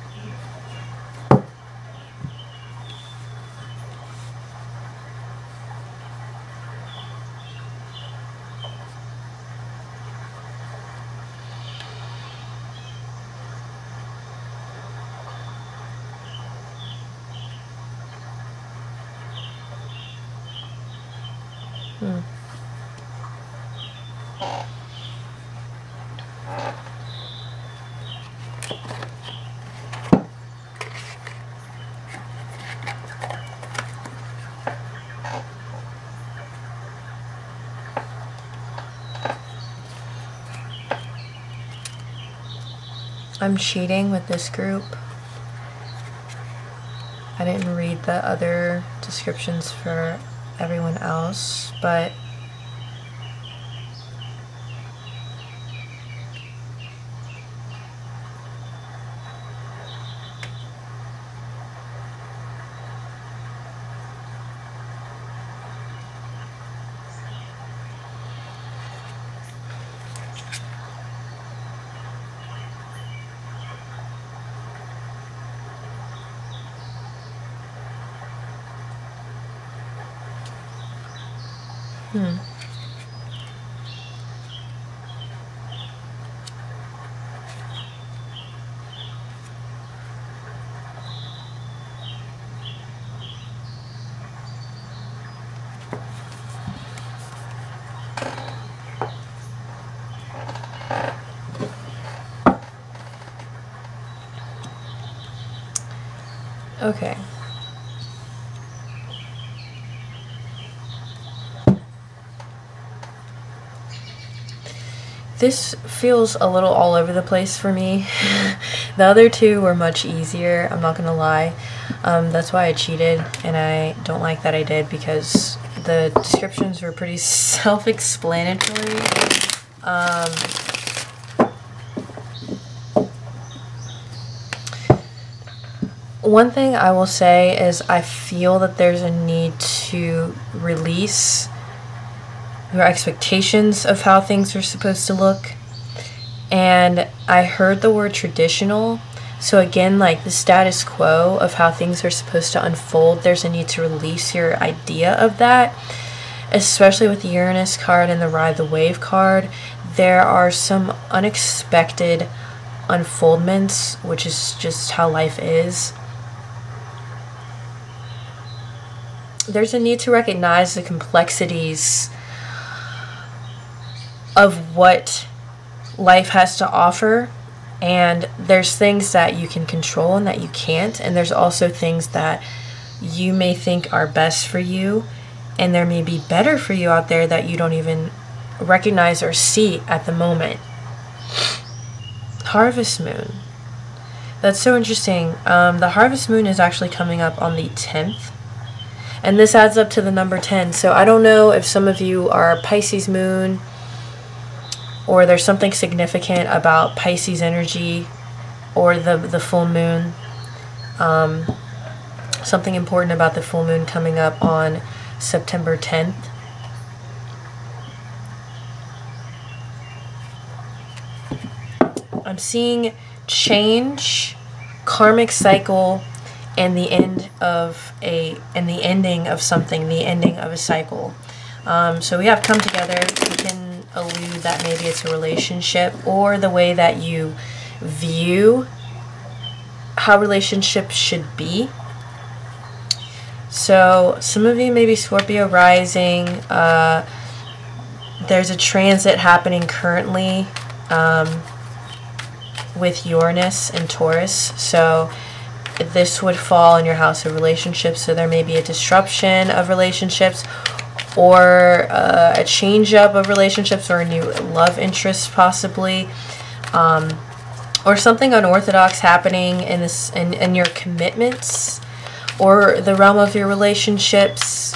I'm cheating with this group. I didn't read the other descriptions for everyone else, but okay. This feels a little all over the place for me. The other two were much easier, I'm not gonna lie. That's why I cheated, and I don't like that I did because the descriptions were pretty self-explanatory. One thing I will say is I feel that there's a need to release your expectations of how things are supposed to look. And I heard the word traditional. So again, like the status quo of how things are supposed to unfold, there's a need to release your idea of that. Especially with the Uranus card and the Ride the Wave card, there are some unexpected unfoldments, which is just how life is. there's a need to recognize the complexities of what life has to offer, and there's things that you can control and that you can't, and there's also things that you may think are best for you, and there may be better for you out there that you don't even recognize or see at the moment. Harvest moon. That's so interesting. The harvest moon is actually coming up on the 10th, and this adds up to the number 10. So I don't know if some of you are Pisces moon, or there's something significant about Pisces energy or the full moon. Something important about the full moon coming up on September 10th. I'm seeing change, karmic cycle, and the ending of something, the ending of a cycle. So we have come together. We can allude that maybe it's a relationship, or the way that you view how relationships should be. So some of you may be Scorpio rising. There's a transit happening currently with Uranus and Taurus, so this would fall in your house of relationships. So there may be a disruption of relationships, or a change up of relationships, or a new love interest possibly, or something unorthodox happening in your commitments or the realm of your relationships.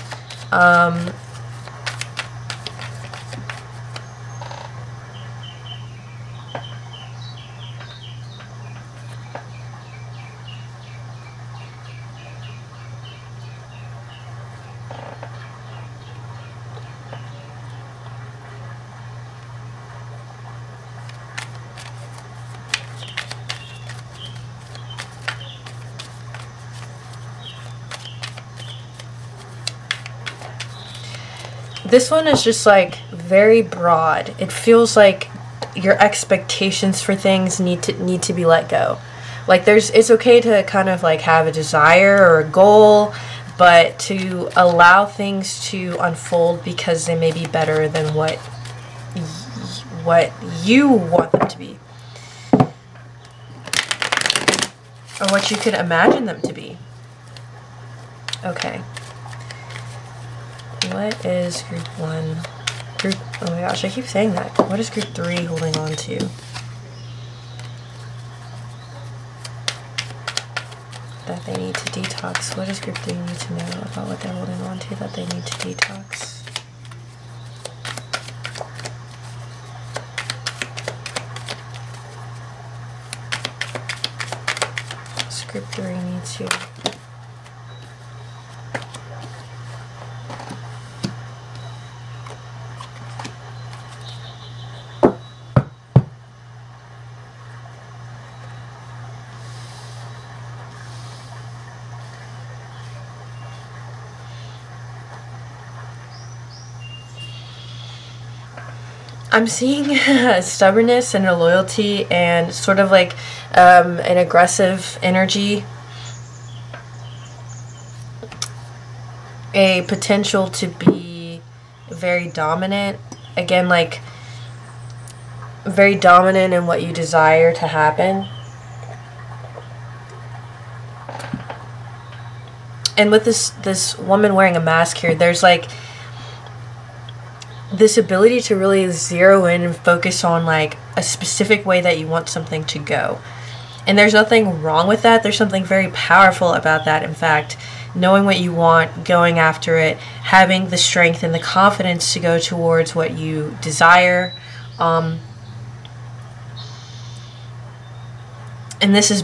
This one is just like very broad. It feels like your expectations for things need to be let go. Like it's okay to kind of like have a desire or a goal, but to allow things to unfold because they may be better than what you want them to be, or what you could imagine them to be. Okay. What is group 1? Oh my gosh, I keep saying that. What is group 3 holding on to? That they need to detox. What does group 3 need to know about what they're holding on to that they need to detox? What's group 3 need to... I'm seeing stubbornness and a loyalty and sort of like an aggressive energy. A potential to be very dominant. Again, like very dominant in what you desire to happen. And with this woman wearing a mask here, there's like this ability to really zero in and focus on like a specific way that you want something to go. And there's nothing wrong with that. There's something very powerful about that. In fact, knowing what you want, going after it, having the strength and the confidence to go towards what you desire. And this is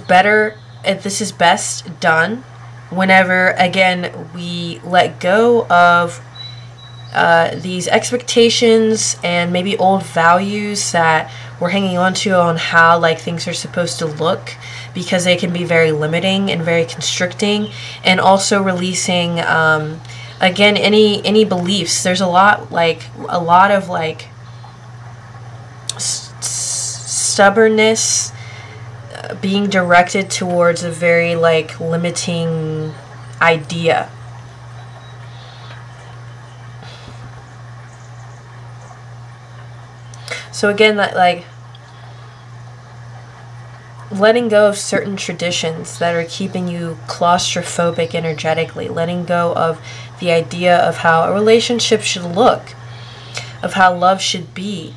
best done whenever, again, we let go of these expectations and maybe old values that we're hanging on to on how like things are supposed to look, because they can be very limiting and very constricting, and also releasing again any beliefs. There's a lot of like stubbornness being directed towards a very like limiting idea. So again, that like letting go of certain traditions that are keeping you claustrophobic energetically, letting go of the idea of how a relationship should look, of how love should be,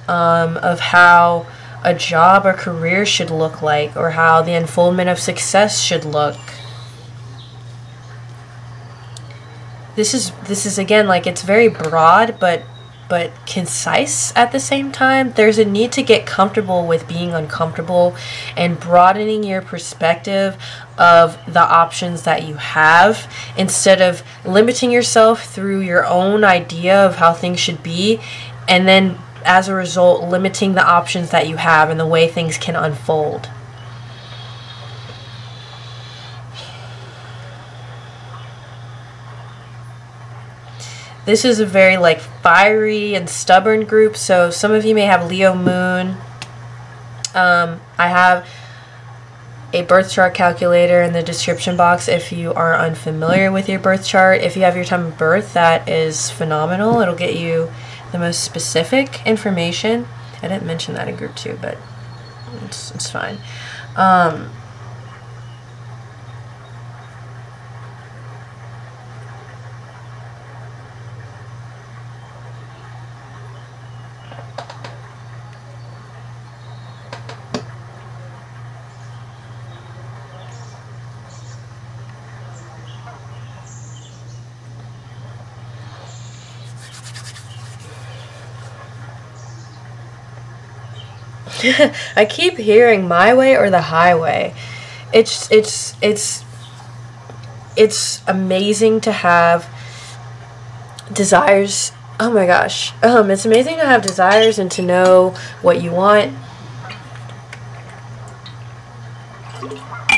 of how a job or career should look like, or how the unfoldment of success should look. This is again, like, it's very broad but concise at the same time. There's a need to get comfortable with being uncomfortable and broadening your perspective of the options that you have, instead of limiting yourself through your own idea of how things should be, and then as a result limiting the options that you have and the way things can unfold. This is a very like fiery and stubborn group, so some of you may have Leo moon. I have a birth chart calculator in the description box if you are unfamiliar with your birth chart. If you have your time of birth, that is phenomenal. It'll get you the most specific information. I didn't mention that in group 2, but it's fine. I keep hearing my way or the highway. It's amazing to have desires. Oh my gosh. It's amazing to have desires and to know what you want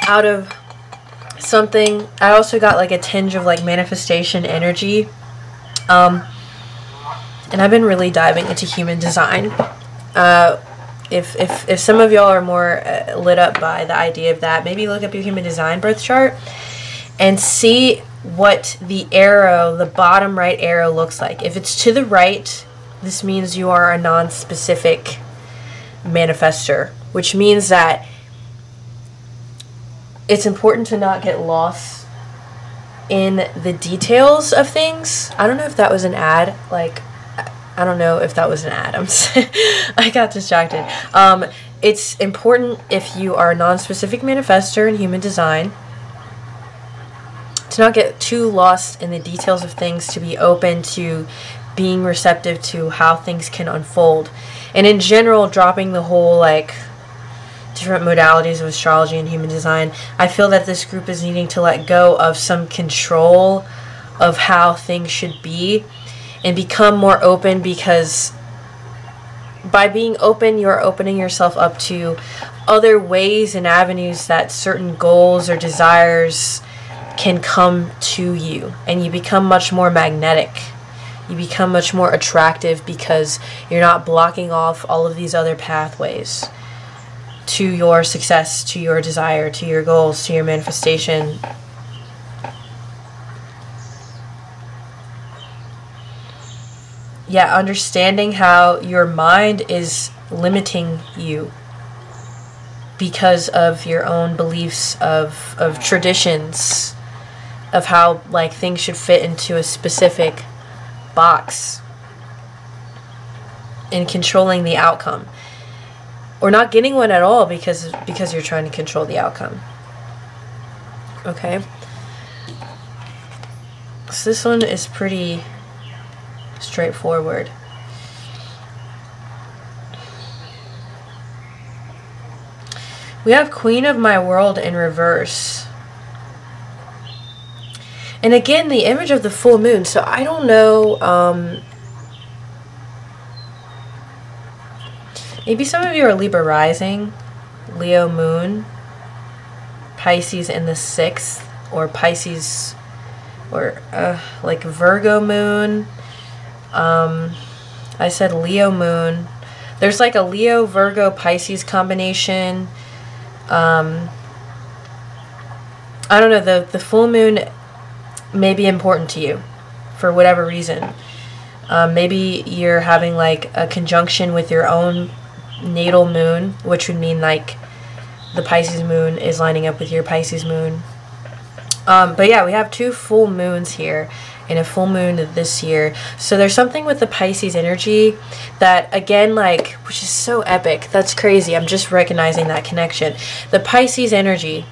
out of something. I also got like a tinge of like manifestation energy. And I've been really diving into human design. If some of y'all are more lit up by the idea of that, maybe look up your human design birth chart and see what the arrow, the bottom right arrow, looks like. If it's to the right, this means you are a non-specific manifester, which means that it's important to not get lost in the details of things. I don't know if that was an ad, like, I don't know if that was an ad. I got distracted. It's important, if you are a non-specific manifestor in human design, to not get too lost in the details of things, to be open to being receptive to how things can unfold. And in general, dropping the whole, like, different modalities of astrology and human design, I feel that this group is needing to let go of some control of how things should be and become more open, because by being open, you're opening yourself up to other ways and avenues that certain goals or desires can come to you, and you become much more magnetic. You become much more attractive because you're not blocking off all of these other pathways to your success, to your desire, to your goals, to your manifestation. Yeah, understanding how your mind is limiting you because of your own beliefs of traditions, of how, like, things should fit into a specific box, and controlling the outcome, or not getting one at all because you're trying to control the outcome. Okay, so this one is pretty straightforward. We have Queen of My World in reverse. And again, the image of the full moon. So I don't know, maybe some of you are Libra rising, Leo moon, Pisces in the 6th, or Pisces, or like Virgo moon. I said Leo moon. There's like a Leo, Virgo, Pisces combination. I don't know, the full moon may be important to you for whatever reason. Maybe you're having like a conjunction with your own natal moon, which would mean like the Pisces moon is lining up with your Pisces moon. But yeah, we have 2 full moons here and a full moon this year. So there's something with the Pisces energy that, again, like, which is so epic. That's crazy. I'm just recognizing that connection. The Pisces energy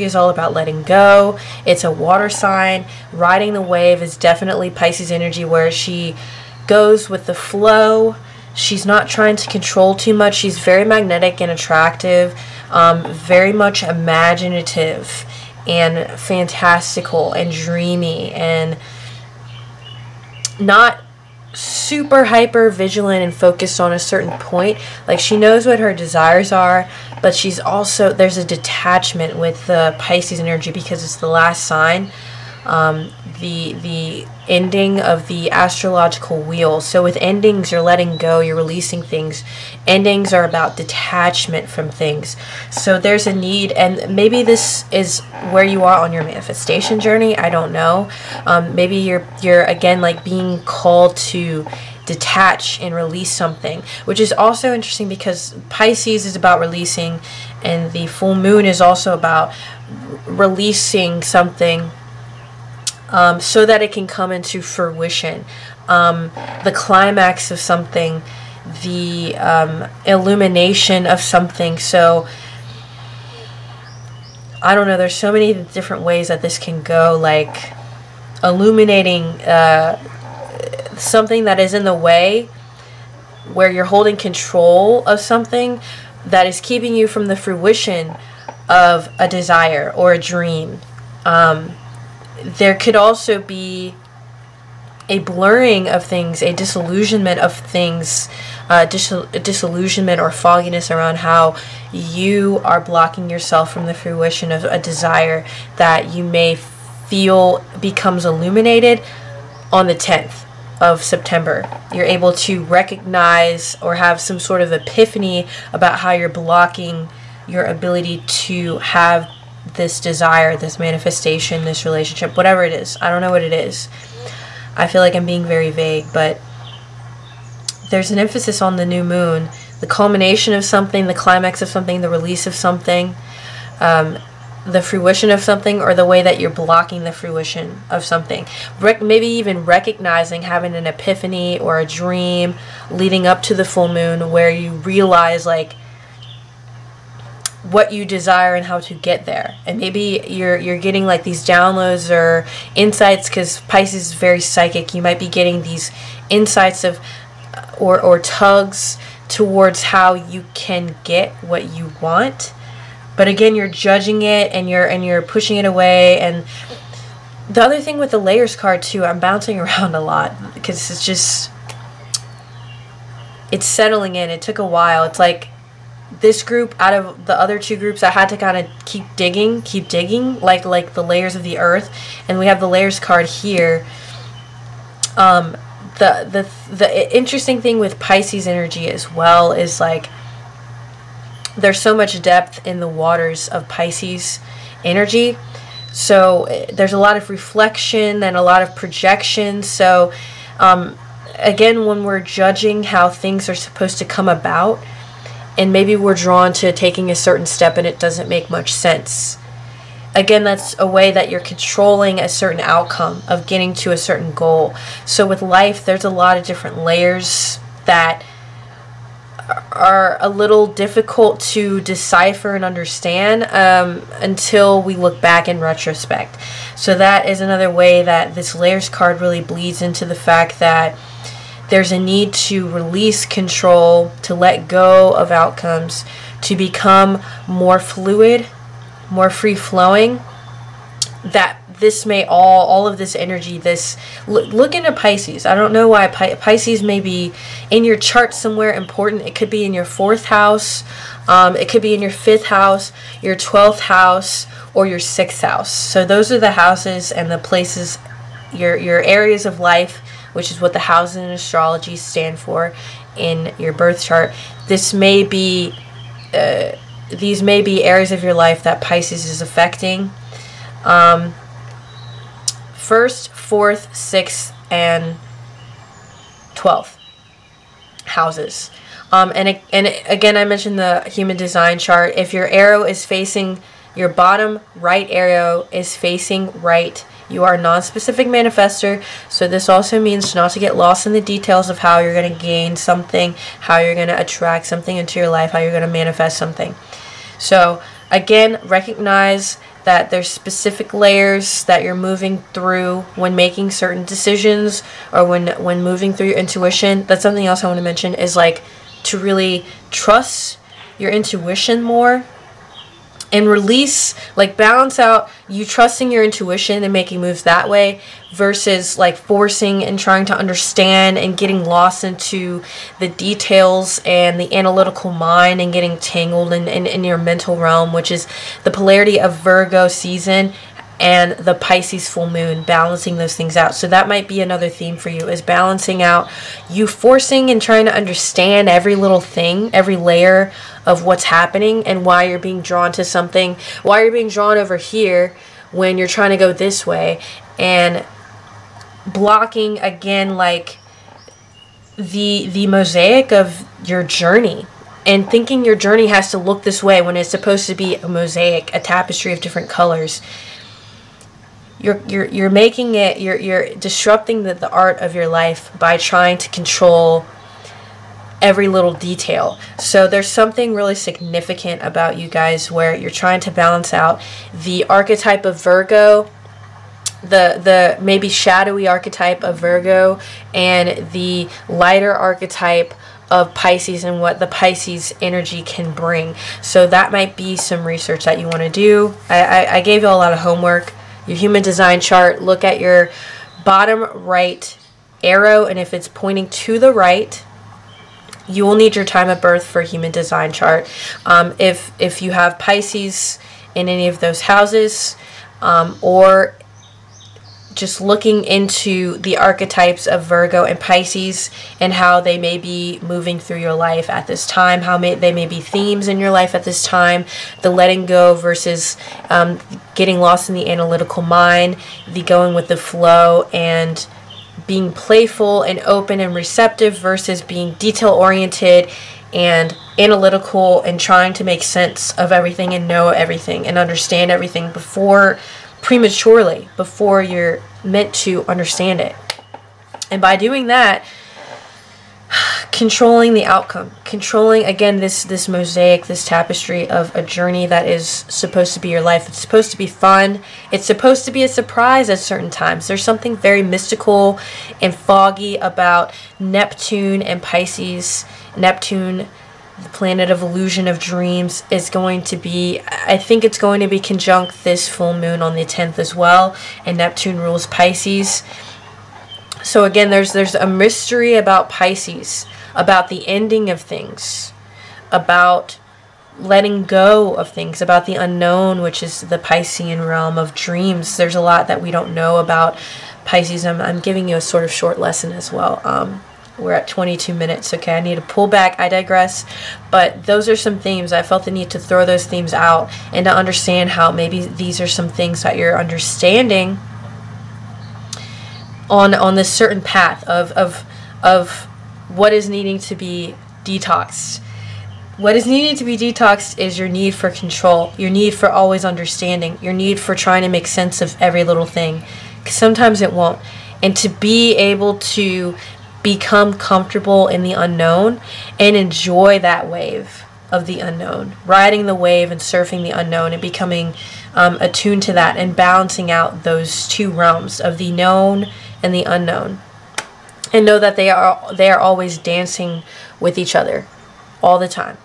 is all about letting go. It's a water sign. Riding the wave is definitely Pisces energy, where she goes with the flow. She's not trying to control too much. She's very magnetic and attractive, very much imaginative and fantastical and dreamy, and not super hyper vigilant and focused on a certain point. Like, she knows what her desires are, but she's also, there's a detachment with the Pisces energy because it's the last sign, the ending of the astrological wheel. So with endings, you're letting go, you're releasing things. Endings are about detachment from things. So there's a need, and maybe this is where you are on your manifestation journey. I don't know. Maybe you're again like being called to detach and release something, which is also interesting because Pisces is about releasing, and the full moon is also about releasing something, so that it can come into fruition. The climax of something, the illumination of something. So I don't know, there's so many different ways that this can go, like illuminating something that is in the way, where you're holding control of something that is keeping you from the fruition of a desire or a dream. There could also be a blurring of things, a disillusionment of things, disillusionment or fogginess around how you are blocking yourself from the fruition of a desire that you may feel becomes illuminated on the 10th of September. You're able to recognize or have some sort of epiphany about how you're blocking your ability to have this desire, this manifestation, this relationship, whatever it is. I don't know what it is. I feel like I'm being very vague, but there's an emphasis on the new moon, the culmination of something, the climax of something, the release of something, the fruition of something, or the way that you're blocking the fruition of something. Maybe even recognizing, having an epiphany or a dream leading up to the full moon where you realize like what you desire and how to get there. And maybe you're getting like these downloads or insights, because Pisces is very psychic. You might be getting these insights of or tugs towards how you can get what you want, but again, you're judging it and you're pushing it away. And the other thing with the layers card too, I'm bouncing around a lot because it's settling in. It took a while. It's like this group out of the other 2 groups, I had to kind of keep digging like the layers of the earth. And we have the layers card here. The interesting thing with Pisces energy as well is like there's so much depth in the waters of Pisces energy. So there's a lot of reflection and a lot of projection. So again, when we're judging how things are supposed to come about, and maybe we're drawn to taking a certain step and it doesn't make much sense. Again, that's a way that you're controlling a certain outcome of getting to a certain goal. So with life, there's a lot of different layers that are a little difficult to decipher and understand until we look back in retrospect. So that is another way that this layers card really bleeds into the fact that there's a need to release control, to let go of outcomes, to become more fluid, more free-flowing. That this may all of this energy, look into Pisces. I don't know why Pisces may be in your chart somewhere important. It could be in your 4th house. It could be in your 5th house, your 12th house, or your 6th house. So those are the houses and the places, your areas of life, which is what the houses in astrology stand for in your birth chart. These may be areas of your life that Pisces is affecting. 1st, 4th, 6th, and 12th houses. And again, I mentioned the human design chart. If your arrow is facing, your bottom right arrow is facing right, you are a non-specific manifester. So this also means not to get lost in the details of how you're going to gain something, how you're going to attract something into your life, how you're going to manifest something. So again, recognize that there's specific layers that you're moving through when making certain decisions, or when moving through your intuition. That's something else I want to mention, is like to really trust your intuition more and release, like balance out you trusting your intuition and making moves that way versus like forcing and trying to understand and getting lost into the details and the analytical mind and getting tangled in your mental realm, which is the polarity of Virgo season and the Pisces full moon, balancing those things out. So that might be another theme for you, is balancing out you forcing and trying to understand every little thing, every layer of what's happening and why you're being drawn to something, why you're being drawn over here when you're trying to go this way, and blocking again like the mosaic of your journey, and thinking your journey has to look this way when it's supposed to be a mosaic, a tapestry of different colors. You're making it, you're disrupting the art of your life by trying to control every little detail. So there's something really significant about you guys where you're trying to balance out the archetype of Virgo, the maybe shadowy archetype of Virgo, and the lighter archetype of Pisces and what the Pisces energy can bring. So that might be some research that you want to do. I gave you a lot of homework. Your human design chart, look at your bottom right arrow, and if it's pointing to the right, you will need your time of birth for a human design chart. If you have Pisces in any of those houses, or just looking into the archetypes of Virgo and Pisces and how they may be moving through your life at this time, how they may be themes in your life at this time, the letting go versus getting lost in the analytical mind, the going with the flow and being playful and open and receptive versus being detail-oriented and analytical and trying to make sense of everything and know everything and understand everything prematurely before you're meant to understand it. And by doing that, controlling the outcome, controlling again this mosaic, this tapestry of a journey that is supposed to be your life. It's supposed to be fun. It's supposed to be a surprise at certain times. There's something very mystical and foggy about Neptune and Pisces. Neptune, the planet of illusion of dreams, is going to be, I think it's going to be conjunct this full moon on the 10th as well, and Neptune rules Pisces. So again, there's a mystery about Pisces, about the ending of things, about letting go of things, about the unknown, which is the Piscean realm of dreams. There's a lot that we don't know about Pisces. I'm giving you a sort of short lesson as well. We're at 22 minutes. Okay, I need to pull back. I digress. But those are some themes. I felt the need to throw those themes out and to understand how maybe these are some things that you're understanding on this certain path of what is needing to be detoxed. What is needing to be detoxed is your need for control, your need for always understanding, your need for trying to make sense of every little thing. 'Cause sometimes it won't. And to be able to become comfortable in the unknown and enjoy that wave of the unknown, riding the wave and surfing the unknown and becoming attuned to that and balancing out those two realms of the known and the unknown, and know that they are always dancing with each other all the time.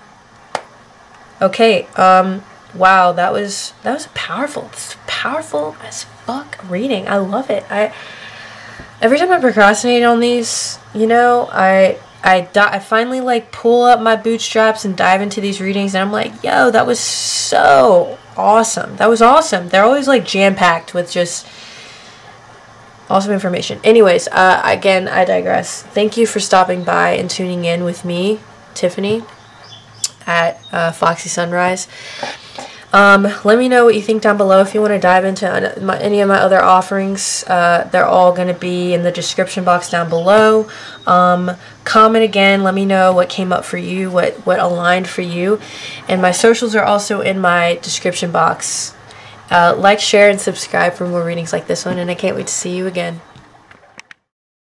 Okay, wow, that was powerful. It's powerful as fuck reading. I love it. Every time I procrastinate on these, you know, I finally like pull up my bootstraps and dive into these readings, and I'm like, yo, that was so awesome. That was awesome. They're always like jam-packed with just awesome information. Anyways, again, I digress. Thank you for stopping by and tuning in with me, Tiffany, at Foxey Sunrise. Let me know what you think down below. If you want to dive into any of my other offerings, they're all going to be in the description box down below. Comment again. Let me know what came up for you, what aligned for you. And my socials are also in my description box. Like, share, and subscribe for more readings like this one. And I can't wait to see you again.